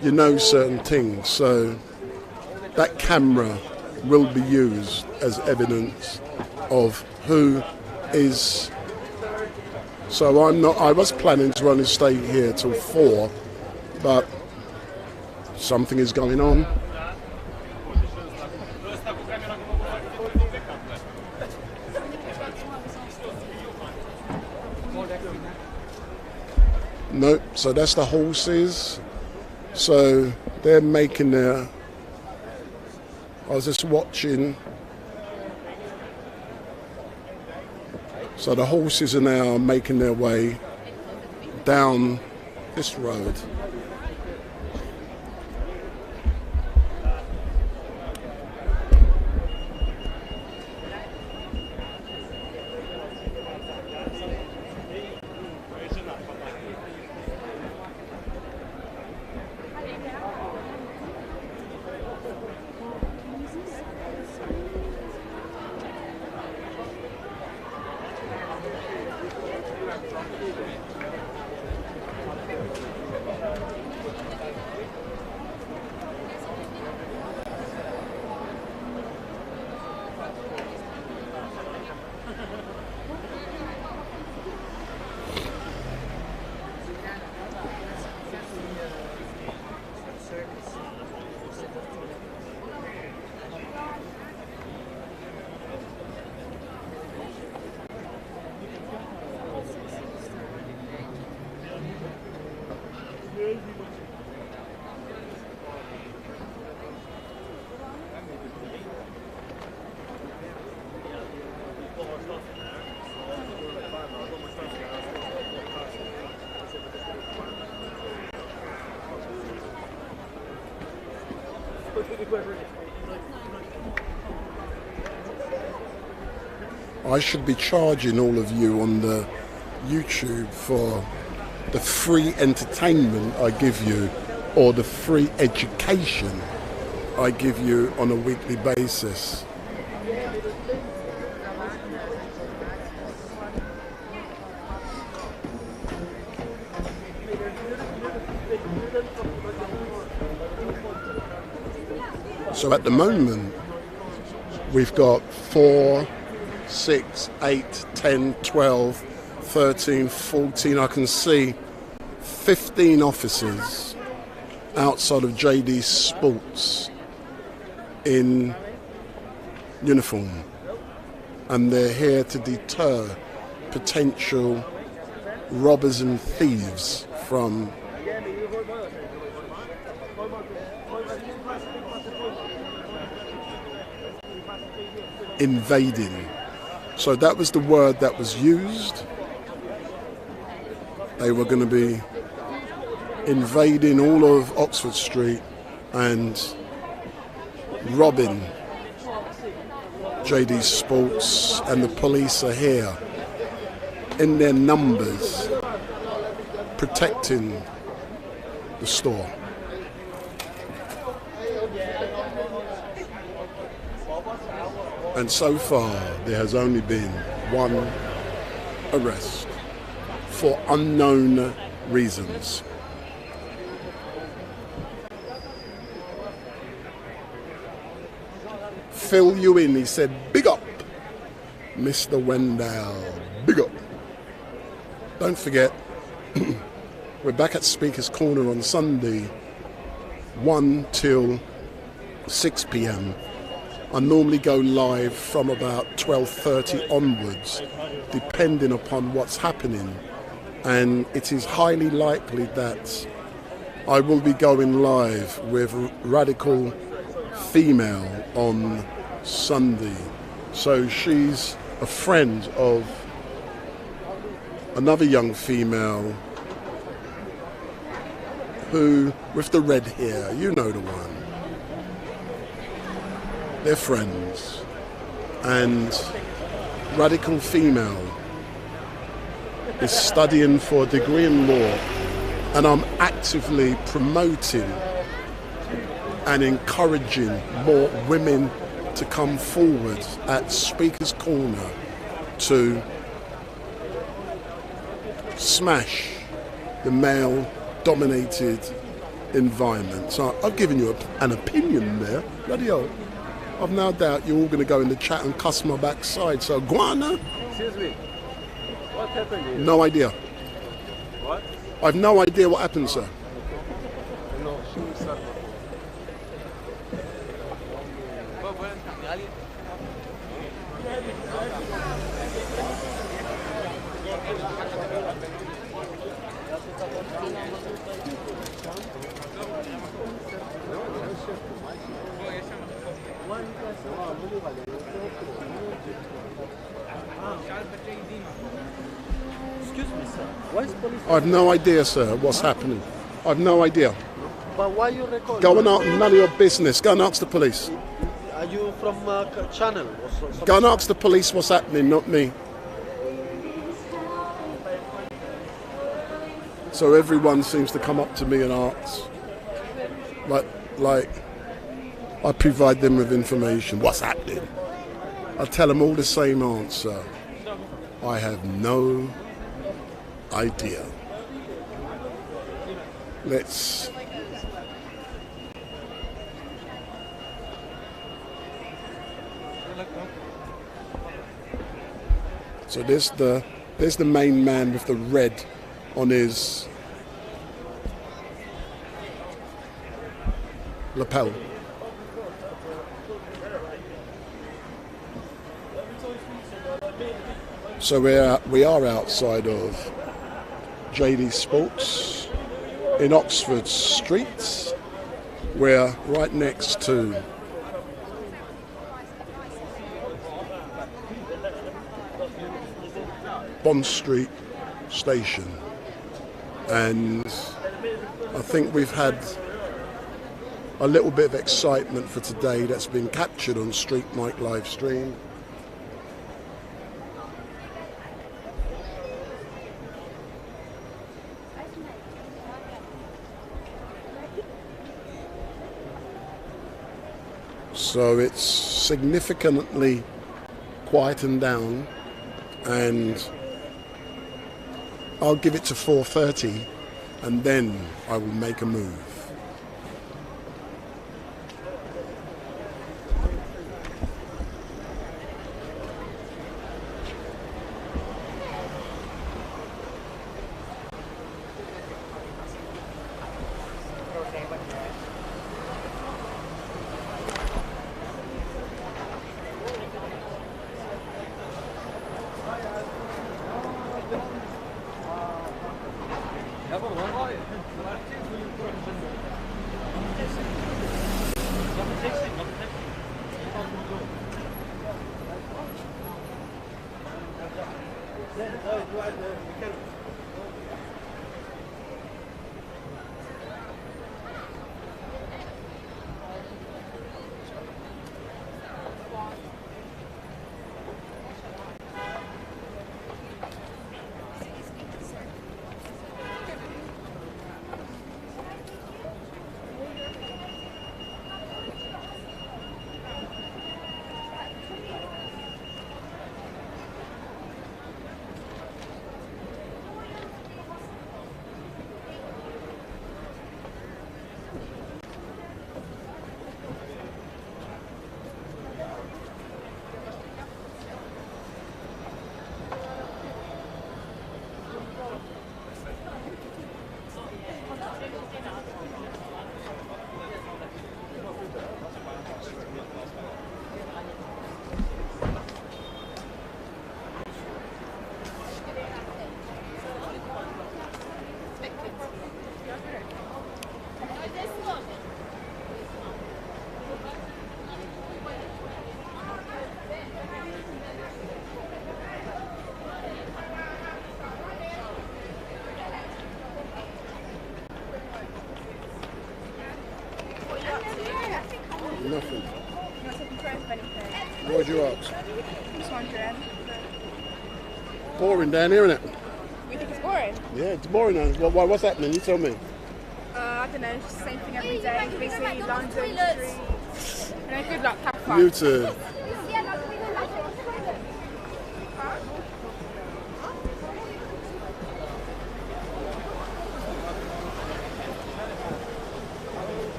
Speaker 3: you know certain things. So that camera will be used as evidence of who is. So I was planning to only stay here till 4, but something is going on. Nope, so that's the horses. So they're making their, I was just watching. So the horses are now making their way down this road. I should be charging all of you on the YouTube for the free entertainment I give you, or the free education I give you on a weekly basis. So at the moment, we've got 4, 6, 8, 10, 12, 13, 14, I can see 15 officers outside of JD Sports in uniform, and they're here to deter potential robbers and thieves from invading. So that was the word that was used. They were going to be invading all of Oxford Street and robbing JD Sports, and the police are here in their numbers protecting the store. And so far there has only been one arrest for unknown reasons. Fill you in, he said, big up, Mr. Wendell, big up. Don't forget, we're back at Speaker's Corner on Sunday, 1 till 6 p.m. I normally go live from about 12:30 onwards, depending upon what's happening. And it is highly likely that I will be going live with Radical Female on Sunday. So she's a friend of another young female who, with the red hair, you know the one. They're friends. And Radical Female is studying for a degree in law, and I'm actively promoting and encouraging more women to come forward at Speaker's Corner to smash the male-dominated environment. So I've given you an opinion there. Bloody hell. I've no doubt you're all going to go in the chat and cuss my backside. So, Guana?
Speaker 9: Excuse me. What happened here?
Speaker 3: No idea.
Speaker 9: What?
Speaker 3: I've no idea what happened, sir.
Speaker 9: No,
Speaker 12: Excuse me, sir. Why is police?
Speaker 3: I've no idea, sir, what's happening. I've no idea.
Speaker 12: But why you record?
Speaker 3: Go and ask, none of your business. Go and ask the police.
Speaker 12: Are you from channel? Or something?
Speaker 3: Go and ask the police what's happening, not me. So everyone seems to come up to me and ask, like I provide them with information. What's happening? I tell them all the same answer. I have no idea. Let's so there's the main man with the red on his lapel. So we are outside of JD Sports in Oxford Street. We're right next to Bond Street Station, and I think we've had a little bit of excitement for today that's been captured on Street Night live stream. So it's significantly quietened down, and I'll give it to 4:30 and then I will make a move. Nothing.
Speaker 10: You're not taking photos of anything?
Speaker 3: What would you ask?
Speaker 10: Just wondering.
Speaker 3: Boring down here, isn't it?
Speaker 10: You think it's boring?
Speaker 3: Yeah, it's boring now. What's happening? You tell me.
Speaker 10: I don't know, it's just the same thing every day. Basically, London streets. And good luck, have fun.
Speaker 3: You too.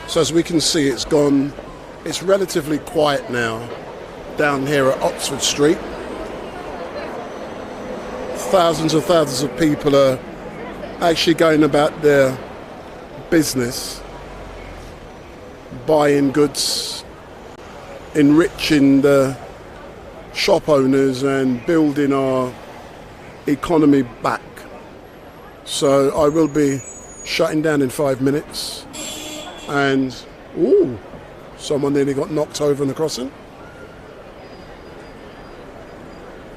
Speaker 3: So as we can see, it's relatively quiet now down here at Oxford Street. Thousands of people are actually going about their business, buying goods, enriching the shop owners and building our economy back. So I will be shutting down in 5 minutes. And, ooh, someone nearly got knocked over in the crossing.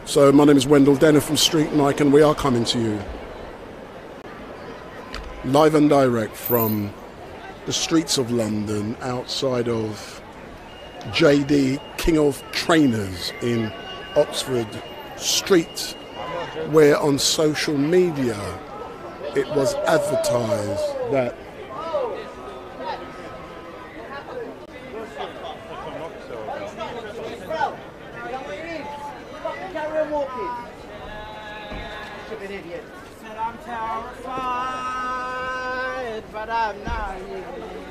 Speaker 3: So my name is Wendell Denner from Street Nike, and we are coming to you live and direct from the streets of London, outside of JD, King of Trainers in Oxford Street, where on social media it was advertised that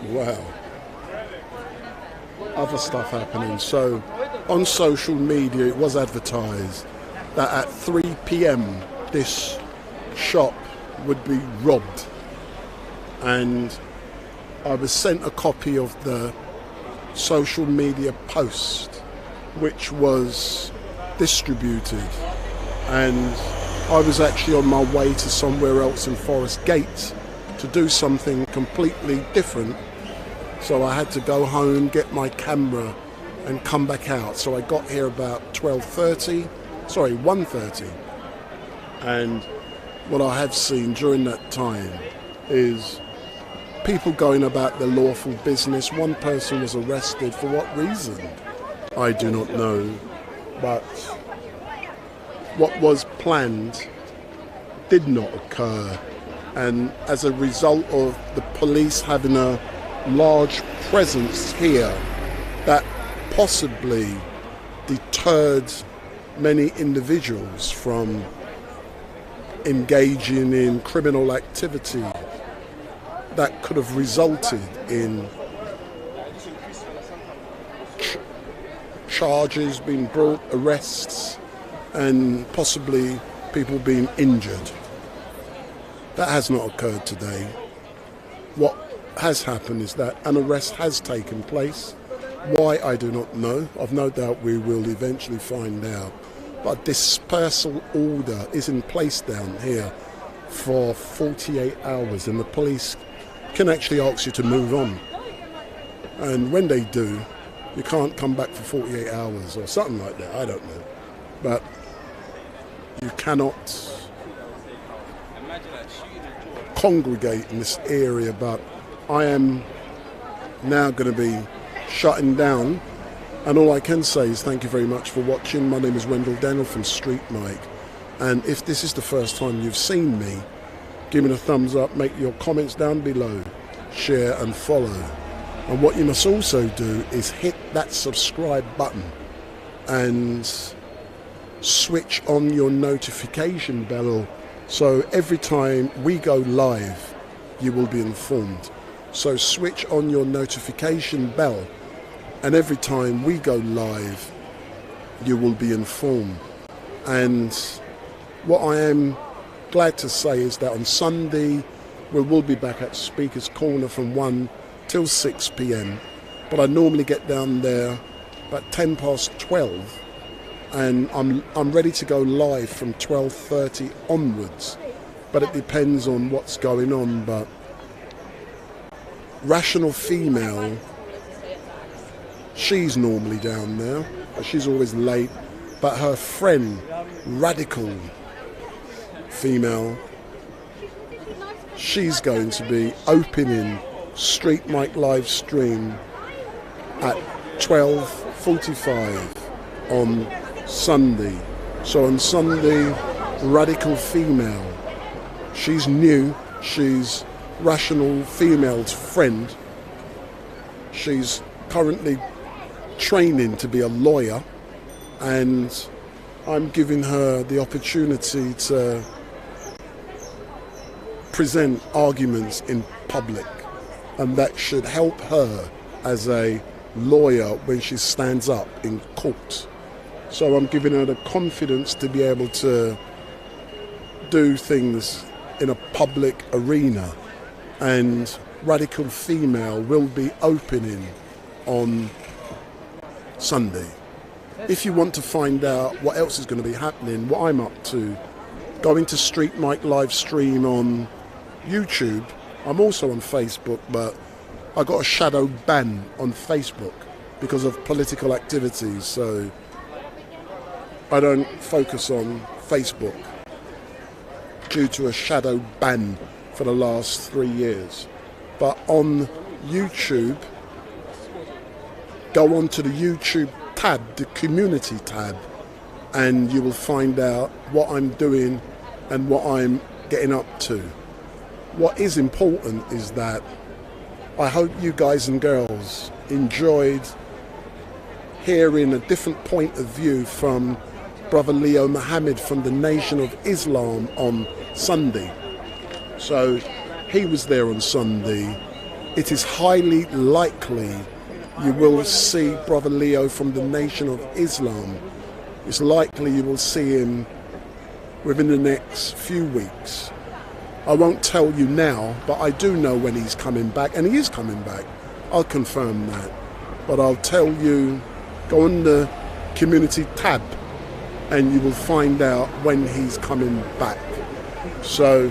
Speaker 3: wow, other stuff happening. So on social media it was advertised that at 3 p.m. this shop would be robbed, and I was sent a copy of the social media post which was distributed, and I was actually on my way to somewhere else in Forest Gate to do something completely different. So I had to go home, get my camera and come back out. So I got here about 1:30, and what I have seen during that time is people going about their lawful business. One person was arrested. For what reason? I do not know, but what was planned did not occur, And as a result of the police having a large presence here, that possibly deterred many individuals from engaging in criminal activity that could have resulted in charges being brought, arrests, and possibly people being injured. That has not occurred today. What has happened is that an arrest has taken place. Why, I do not know. I've no doubt we will eventually find out. But dispersal order is in place down here for 48 hours, and the police can actually ask you to move on. And when they do, you can't come back for 48 hours or something like that, I don't know. But you cannot congregate in this area. But I am now going to be shutting down, and all I can say is thank you very much for watching. My name is Wendell Daniel from Street Mike, and if this is the first time you've seen me, give me a thumbs up, make your comments down below, share and follow. And what you must also do is hit that subscribe button and switch on your notification bell, so every time we go live you will be informed. So switch on your notification bell, and every time we go live you will be informed. And what I am glad to say is that on Sunday we will be back at Speaker's Corner from 1 till 6 p.m. But I normally get down there about 10 past 12, and I'm ready to go live from 12:30 onwards. But it depends on what's going on. But Rational Female, she's normally down there, but she's always late. But her friend, Radical Female, she's going to be opening Street Mike live stream at 12:45 on Sunday. So on Sunday, Radical Female, she's new, she's Rational Female's friend. She's currently training to be a lawyer, and I'm giving her the opportunity to present arguments in public, and that should help her as a lawyer when she stands up in court. So I'm giving her the confidence to be able to do things in a public arena, and Radical Female will be opening on Sunday. If you want to find out what else is going to be happening, what I'm up to, go into Street Mike live stream on YouTube. I'm also on Facebook, but I got a shadow ban on Facebook because of political activities, so I don't focus on Facebook due to a shadow ban for the last 3 years. But on YouTube, go on to the YouTube tab, the community tab, and you will find out what I'm doing and what I'm getting up to. What is important is that I hope you guys and girls enjoyed hearing a different point of view from Brother Leo Muhammad from the Nation of Islam on Sunday. So he was there on Sunday. It is highly likely you will see Brother Leo from the Nation of Islam. It's likely you will see him within the next few weeks. I won't tell you now, but I do know when he's coming back, and he is coming back. I'll confirm that. But I'll tell you, go on the community tab and you will find out when he's coming back. So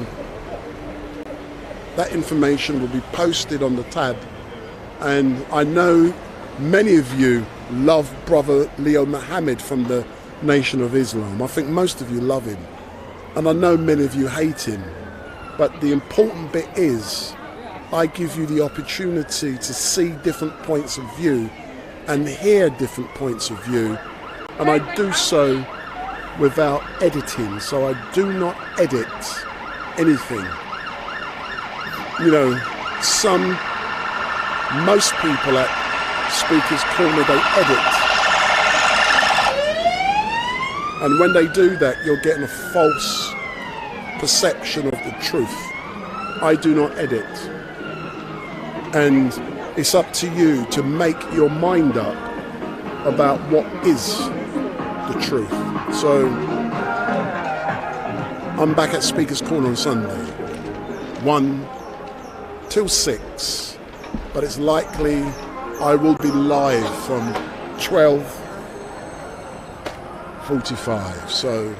Speaker 3: that information will be posted on the tab, and I know many of you love Brother Leo Muhammad from the Nation of Islam. I think most of you love him, and I know many of you hate him. But the important bit is I give you the opportunity to see different points of view and hear different points of view, and I do so without editing. So I do not edit anything. you know, most people at Speaker's Corner, they edit. And when they do that, you're getting a false perception of the truth. I do not edit. And it's up to you to make your mind up about what is the truth. So I'm back at Speaker's Corner on Sunday, 1 till 6, but it's likely I will be live from 12:45. So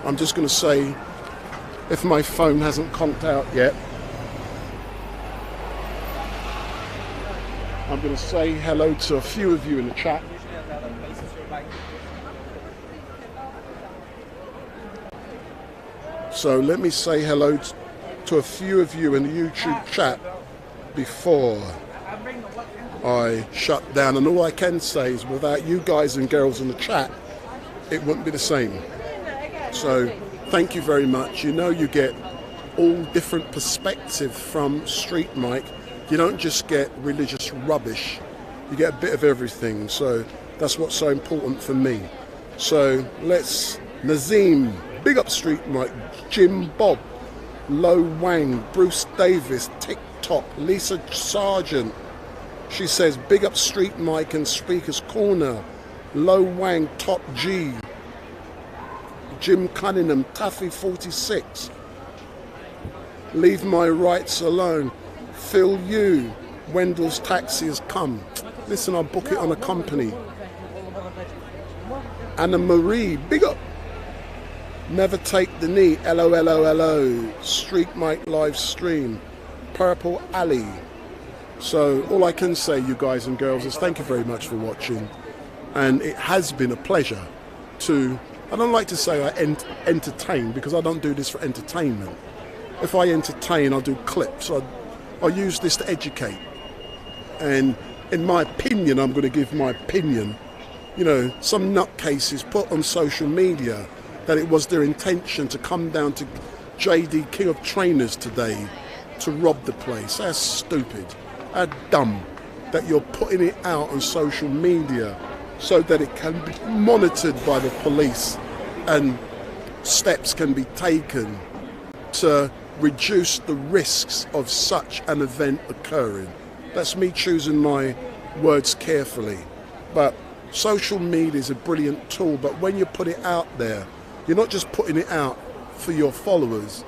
Speaker 3: I'm just going to say, if my phone hasn't conked out yet, I'm going to say hello to a few of you in the chat. So let me say hello to a few of you in the YouTube chat before I shut down. And all I can say is, without you guys and girls in the chat, it wouldn't be the same. So thank you very much. You know, you get all different perspective from Street Mike. You don't just get religious rubbish, you get a bit of everything. So that's what's so important for me. So let's, Nazim, big up Street Mike, Jim Bob, Lo Wang, Bruce Davis, TikTok, Lisa Sargent. She says, big up Street Mike and Speaker's Corner, Lo Wang, Top G, Jim Cunningham, Taffy 46, Leave My Rights Alone, Phil Yu, Wendell's Taxi Has Come. Listen, I'll book it on a company. Anna Marie, big up. Never Take the Knee, LOLOLO, Street Mike live stream, Purple Alley. So all I can say, you guys and girls, is thank you very much for watching. And it has been a pleasure to, I don't like to say I entertain, because I don't do this for entertainment. If I entertain, I'll do clips. I'll use this to educate. And in my opinion, I'm going to give my opinion. You know, some nutcases put on social media that it was their intention to come down to JD King of Trainers today to rob the place. That's stupid. That's dumb that you're putting it out on social media so that it can be monitored by the police and steps can be taken to reduce the risks of such an event occurring. That's me choosing my words carefully. But social media is a brilliant tool, but when you put it out there, you're not just putting it out for your followers.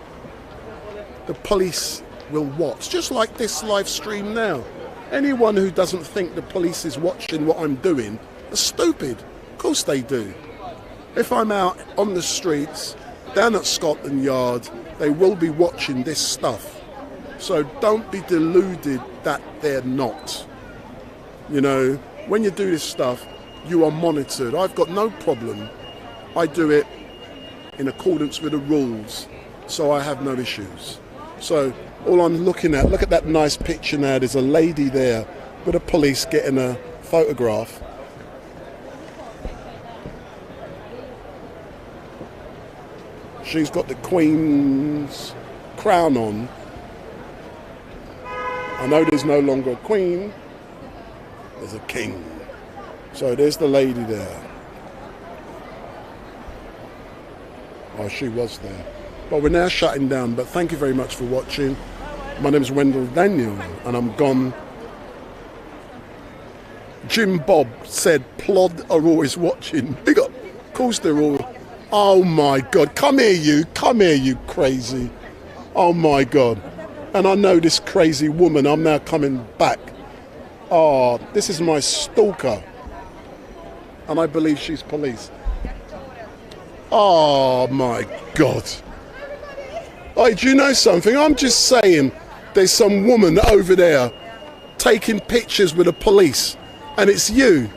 Speaker 3: The police will watch, just like this live stream now. Anyone who doesn't think the police is watching what I'm doing is stupid. Of course they do. If I'm out on the streets, down at Scotland Yard, they will be watching this stuff. So don't be deluded that they're not. You know, when you do this stuff, you are monitored. I've got no problem. I do it in accordance with the rules, so I have no issues. So all I'm looking at, look at that nice picture now. There's a lady there with the police getting a photograph. She's got the Queen's crown on. I know there's no longer a Queen, there's a King. So there's the lady there. Oh, she was there. But we're now shutting down, but thank you very much for watching. My name is Wendell Daniel, and I'm gone. Jim Bob said, Plod are always watching. Big up. Of course they're all. Oh my God, come here you crazy. Oh my God. And I know this crazy woman, I'm now coming back. Oh, this is my stalker. And I believe she's police. Oh my God. Oh, do you know something? I'm just saying there's some woman over there taking pictures with the police, and it's you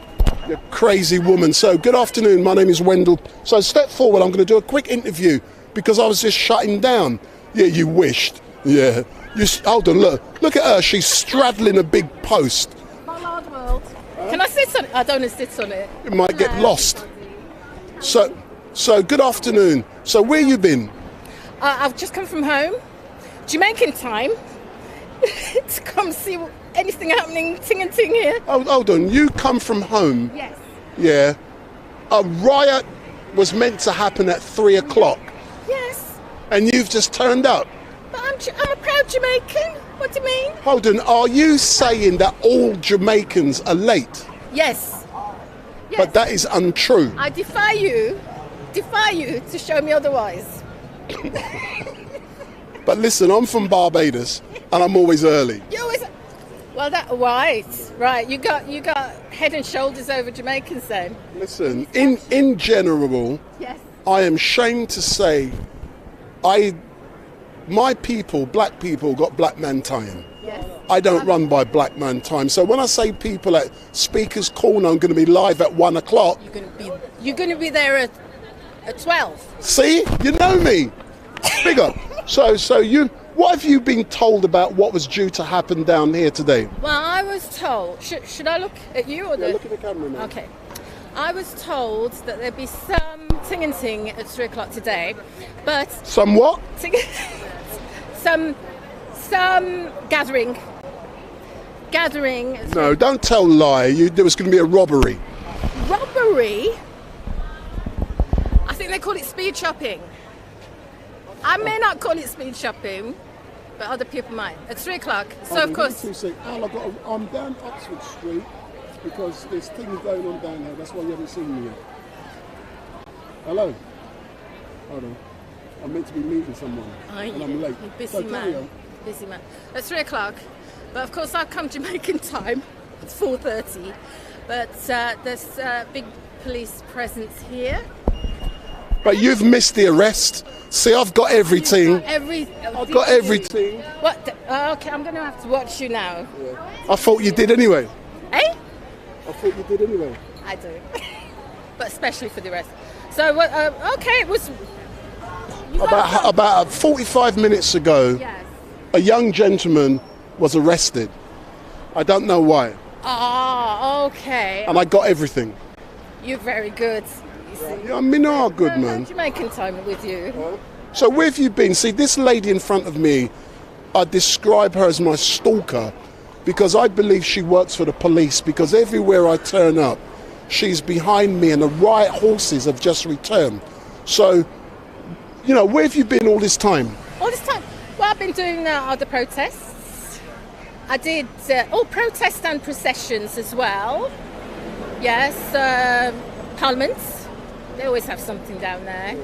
Speaker 3: crazy woman. So good afternoon, my name is Wendell. So step forward, I'm going to do a quick interview because I was just shutting down. Yeah, you wished. Yeah. Hold on, look at her, she's straddling a big post.
Speaker 10: My large world. Can I sit on it? I don't want to sit on it.
Speaker 3: It might get lost. So good afternoon. So where you been?
Speaker 10: I've just come from home. Jamaican time.
Speaker 13: to come see anything happening, ting and ting here.
Speaker 3: Oh, hold on. You come from home.
Speaker 13: Yes.
Speaker 3: Yeah. A riot was meant to happen at 3 o'clock.
Speaker 13: Yes.
Speaker 3: And you've just turned up.
Speaker 13: But I'm a proud Jamaican. What do you mean?
Speaker 3: Hold on. Are you saying that all Jamaicans are late?
Speaker 13: Yes. Yes.
Speaker 3: But that is untrue.
Speaker 13: I defy you to show me otherwise.
Speaker 3: But listen, I'm from Barbados and I'm always early.
Speaker 13: You always. Well, right. You got head and shoulders over Jamaicans then.
Speaker 3: Listen, in general,
Speaker 13: yes.
Speaker 3: I am ashamed to say, my people, black people, got black man time.
Speaker 13: Yes.
Speaker 3: I don't run by black man time. So when I say people at Speaker's Corner, I'm going to be live at 1 o'clock.
Speaker 13: You're going to be there at 12.
Speaker 3: See, you know me. Big up. So you. What have you been told about what was due to happen down here today?
Speaker 13: Well, I was told. Should I look at you or
Speaker 3: look at the camera now.
Speaker 13: Okay. I was told that there'd be some ting and ting at 3 o'clock today, but
Speaker 3: some what?
Speaker 13: Some gathering.
Speaker 3: No, don't tell lie. There was going to be a robbery.
Speaker 13: Robbery? I think they call it speed shopping. I may not call it speed shopping, but other people might. At 3 o'clock, so of course.
Speaker 3: I'm down Oxford Street because there's things going on down here. That's why you haven't seen me yet. Hello. Hold on. I'm meant to be meeting someone, and I'm late.
Speaker 13: Busy man. At 3 o'clock, but of course I've come Jamaican time. It's 4:30, but there's big police presence here.
Speaker 3: But you've missed the arrest. See, I've got everything.
Speaker 13: I've
Speaker 3: got everything.
Speaker 13: What? Okay, I'm going to have to watch you now.
Speaker 3: Yeah. I thought you did anyway.
Speaker 13: Eh?
Speaker 3: I thought you did anyway.
Speaker 13: I do. But especially for the rest. So, okay, it was...
Speaker 3: About 45 minutes ago,
Speaker 13: yes.
Speaker 3: A young gentleman was arrested. I don't know why.
Speaker 13: Ah, okay.
Speaker 3: And I got everything.
Speaker 13: You're very good.
Speaker 3: Yeah, I mean, are good, man.
Speaker 13: Jamaican time with you.
Speaker 3: So where have you been? See, this lady in front of me, I describe her as my stalker because I believe she works for the police because everywhere I turn up, she's behind me and the riot horses have just returned. So, you know, where have you been all this time?
Speaker 13: All this time? Well, I've been doing other protests. I did protests and processions as well. Yes, parliaments. They always have something down there.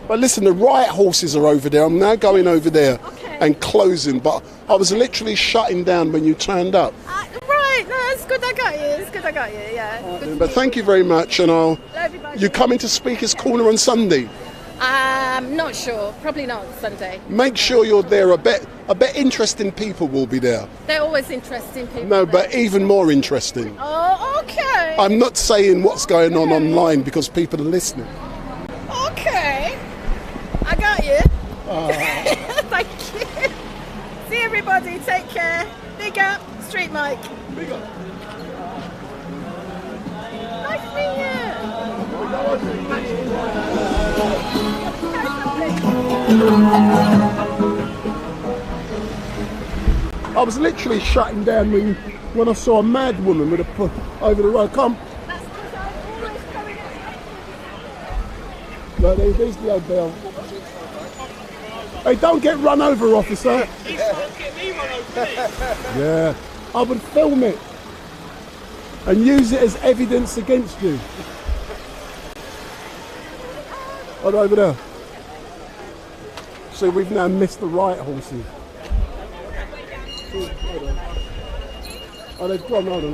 Speaker 3: But listen, the riot horses are over there. I'm now going over there and closing. But I was literally shutting down when you turned up.
Speaker 13: Right, no, it's good I got you, yeah.
Speaker 3: But thank you very much. And you coming to Speaker's Corner on Sunday?
Speaker 13: Not sure. Probably not Sunday.
Speaker 3: Make sure you're there. I bet interesting people will be there.
Speaker 13: They're always interesting people.
Speaker 3: No, but even more interesting.
Speaker 13: Oh, okay.
Speaker 3: I'm not saying what's going on online because people are listening.
Speaker 13: Okay. I got you. Thank you. See everybody. Take care. Big up. Street Mike.
Speaker 3: Big up.
Speaker 13: Nice to meet you.
Speaker 3: I was literally shutting down when I saw a mad woman with a foot over the road. Come.
Speaker 13: That's because I'm always coming at
Speaker 3: No, there's the old bell. Hey, don't get run over, officer.
Speaker 1: He's trying to get me run over.
Speaker 3: Yeah, I would film it and use it as evidence against you. Right over there. So we've now missed the riot horses. Oh, they've gone. Hold on.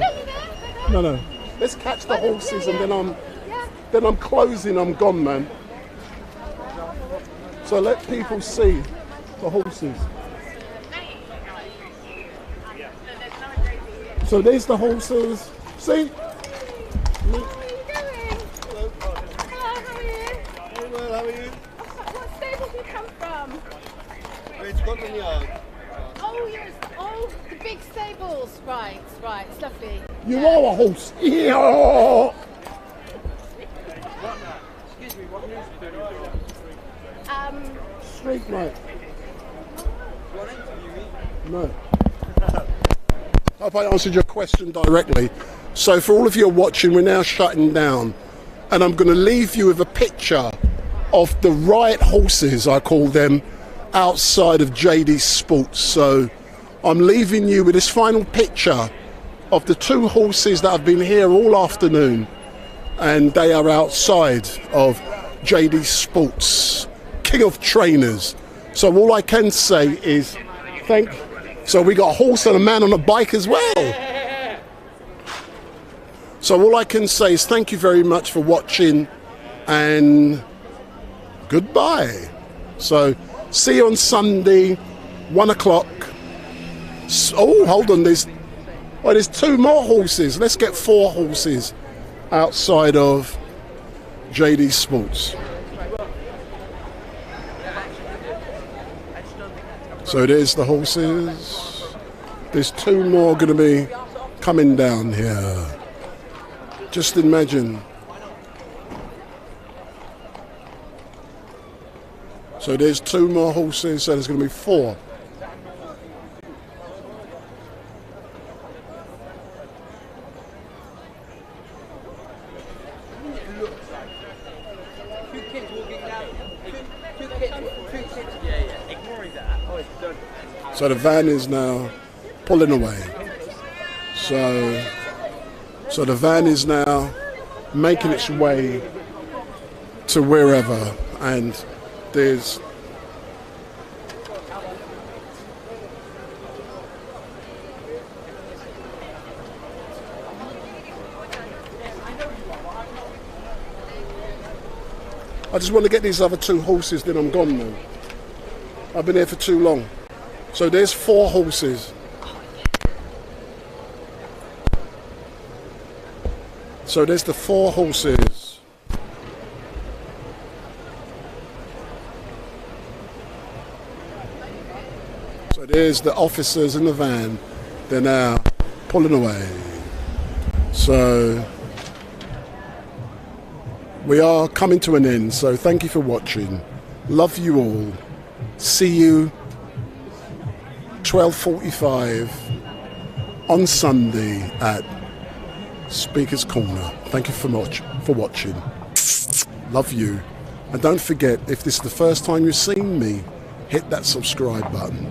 Speaker 3: No. Let's catch the horses and then I'm closing. I'm gone, man. So let people see the horses. So there's the horses. See?
Speaker 12: How are you?
Speaker 13: What stable do you come from?
Speaker 12: Where's Scotland Yard?
Speaker 13: Oh, yes. Oh, the big stables. Right. It's lovely.
Speaker 3: You are a horse. Yeah.
Speaker 13: Excuse me, what news do you do?
Speaker 3: Street, mate. No. I hope I answered your question directly. So for all of you watching, we're now shutting down, and I'm going to leave you with a picture of the riot horses, I call them, outside of JD Sports. So I'm leaving you with this final picture of the two horses that have been here all afternoon, and they are outside of JD Sports, King of Trainers. So all I can say is so we got a horse and a man on a bike as well. So all I can say is thank you very much for watching, and goodbye. So see you on Sunday, 1 o'clock. Oh, hold on, there's two more horses. Let's get 4 horses outside of JD Sports. So there's the horses. There's 2 more going to be coming down here. Just imagine. So there's 2 more horses, so there's going to be 4. So the van is now pulling away. So the van is now making its way to wherever, and there's I just want to get these other 2 horses, then I'm gone now. I've been here for too long. So there's 4 horses. So there's the 4 horses. So there's the officers in the van. They're now pulling away. So we are coming to an end. So thank you for watching. Love you all. See you 12:45 on Sunday at Speaker's Corner. Thank you for watching. Love you. And don't forget, if this is the first time you've seen me, hit that subscribe button.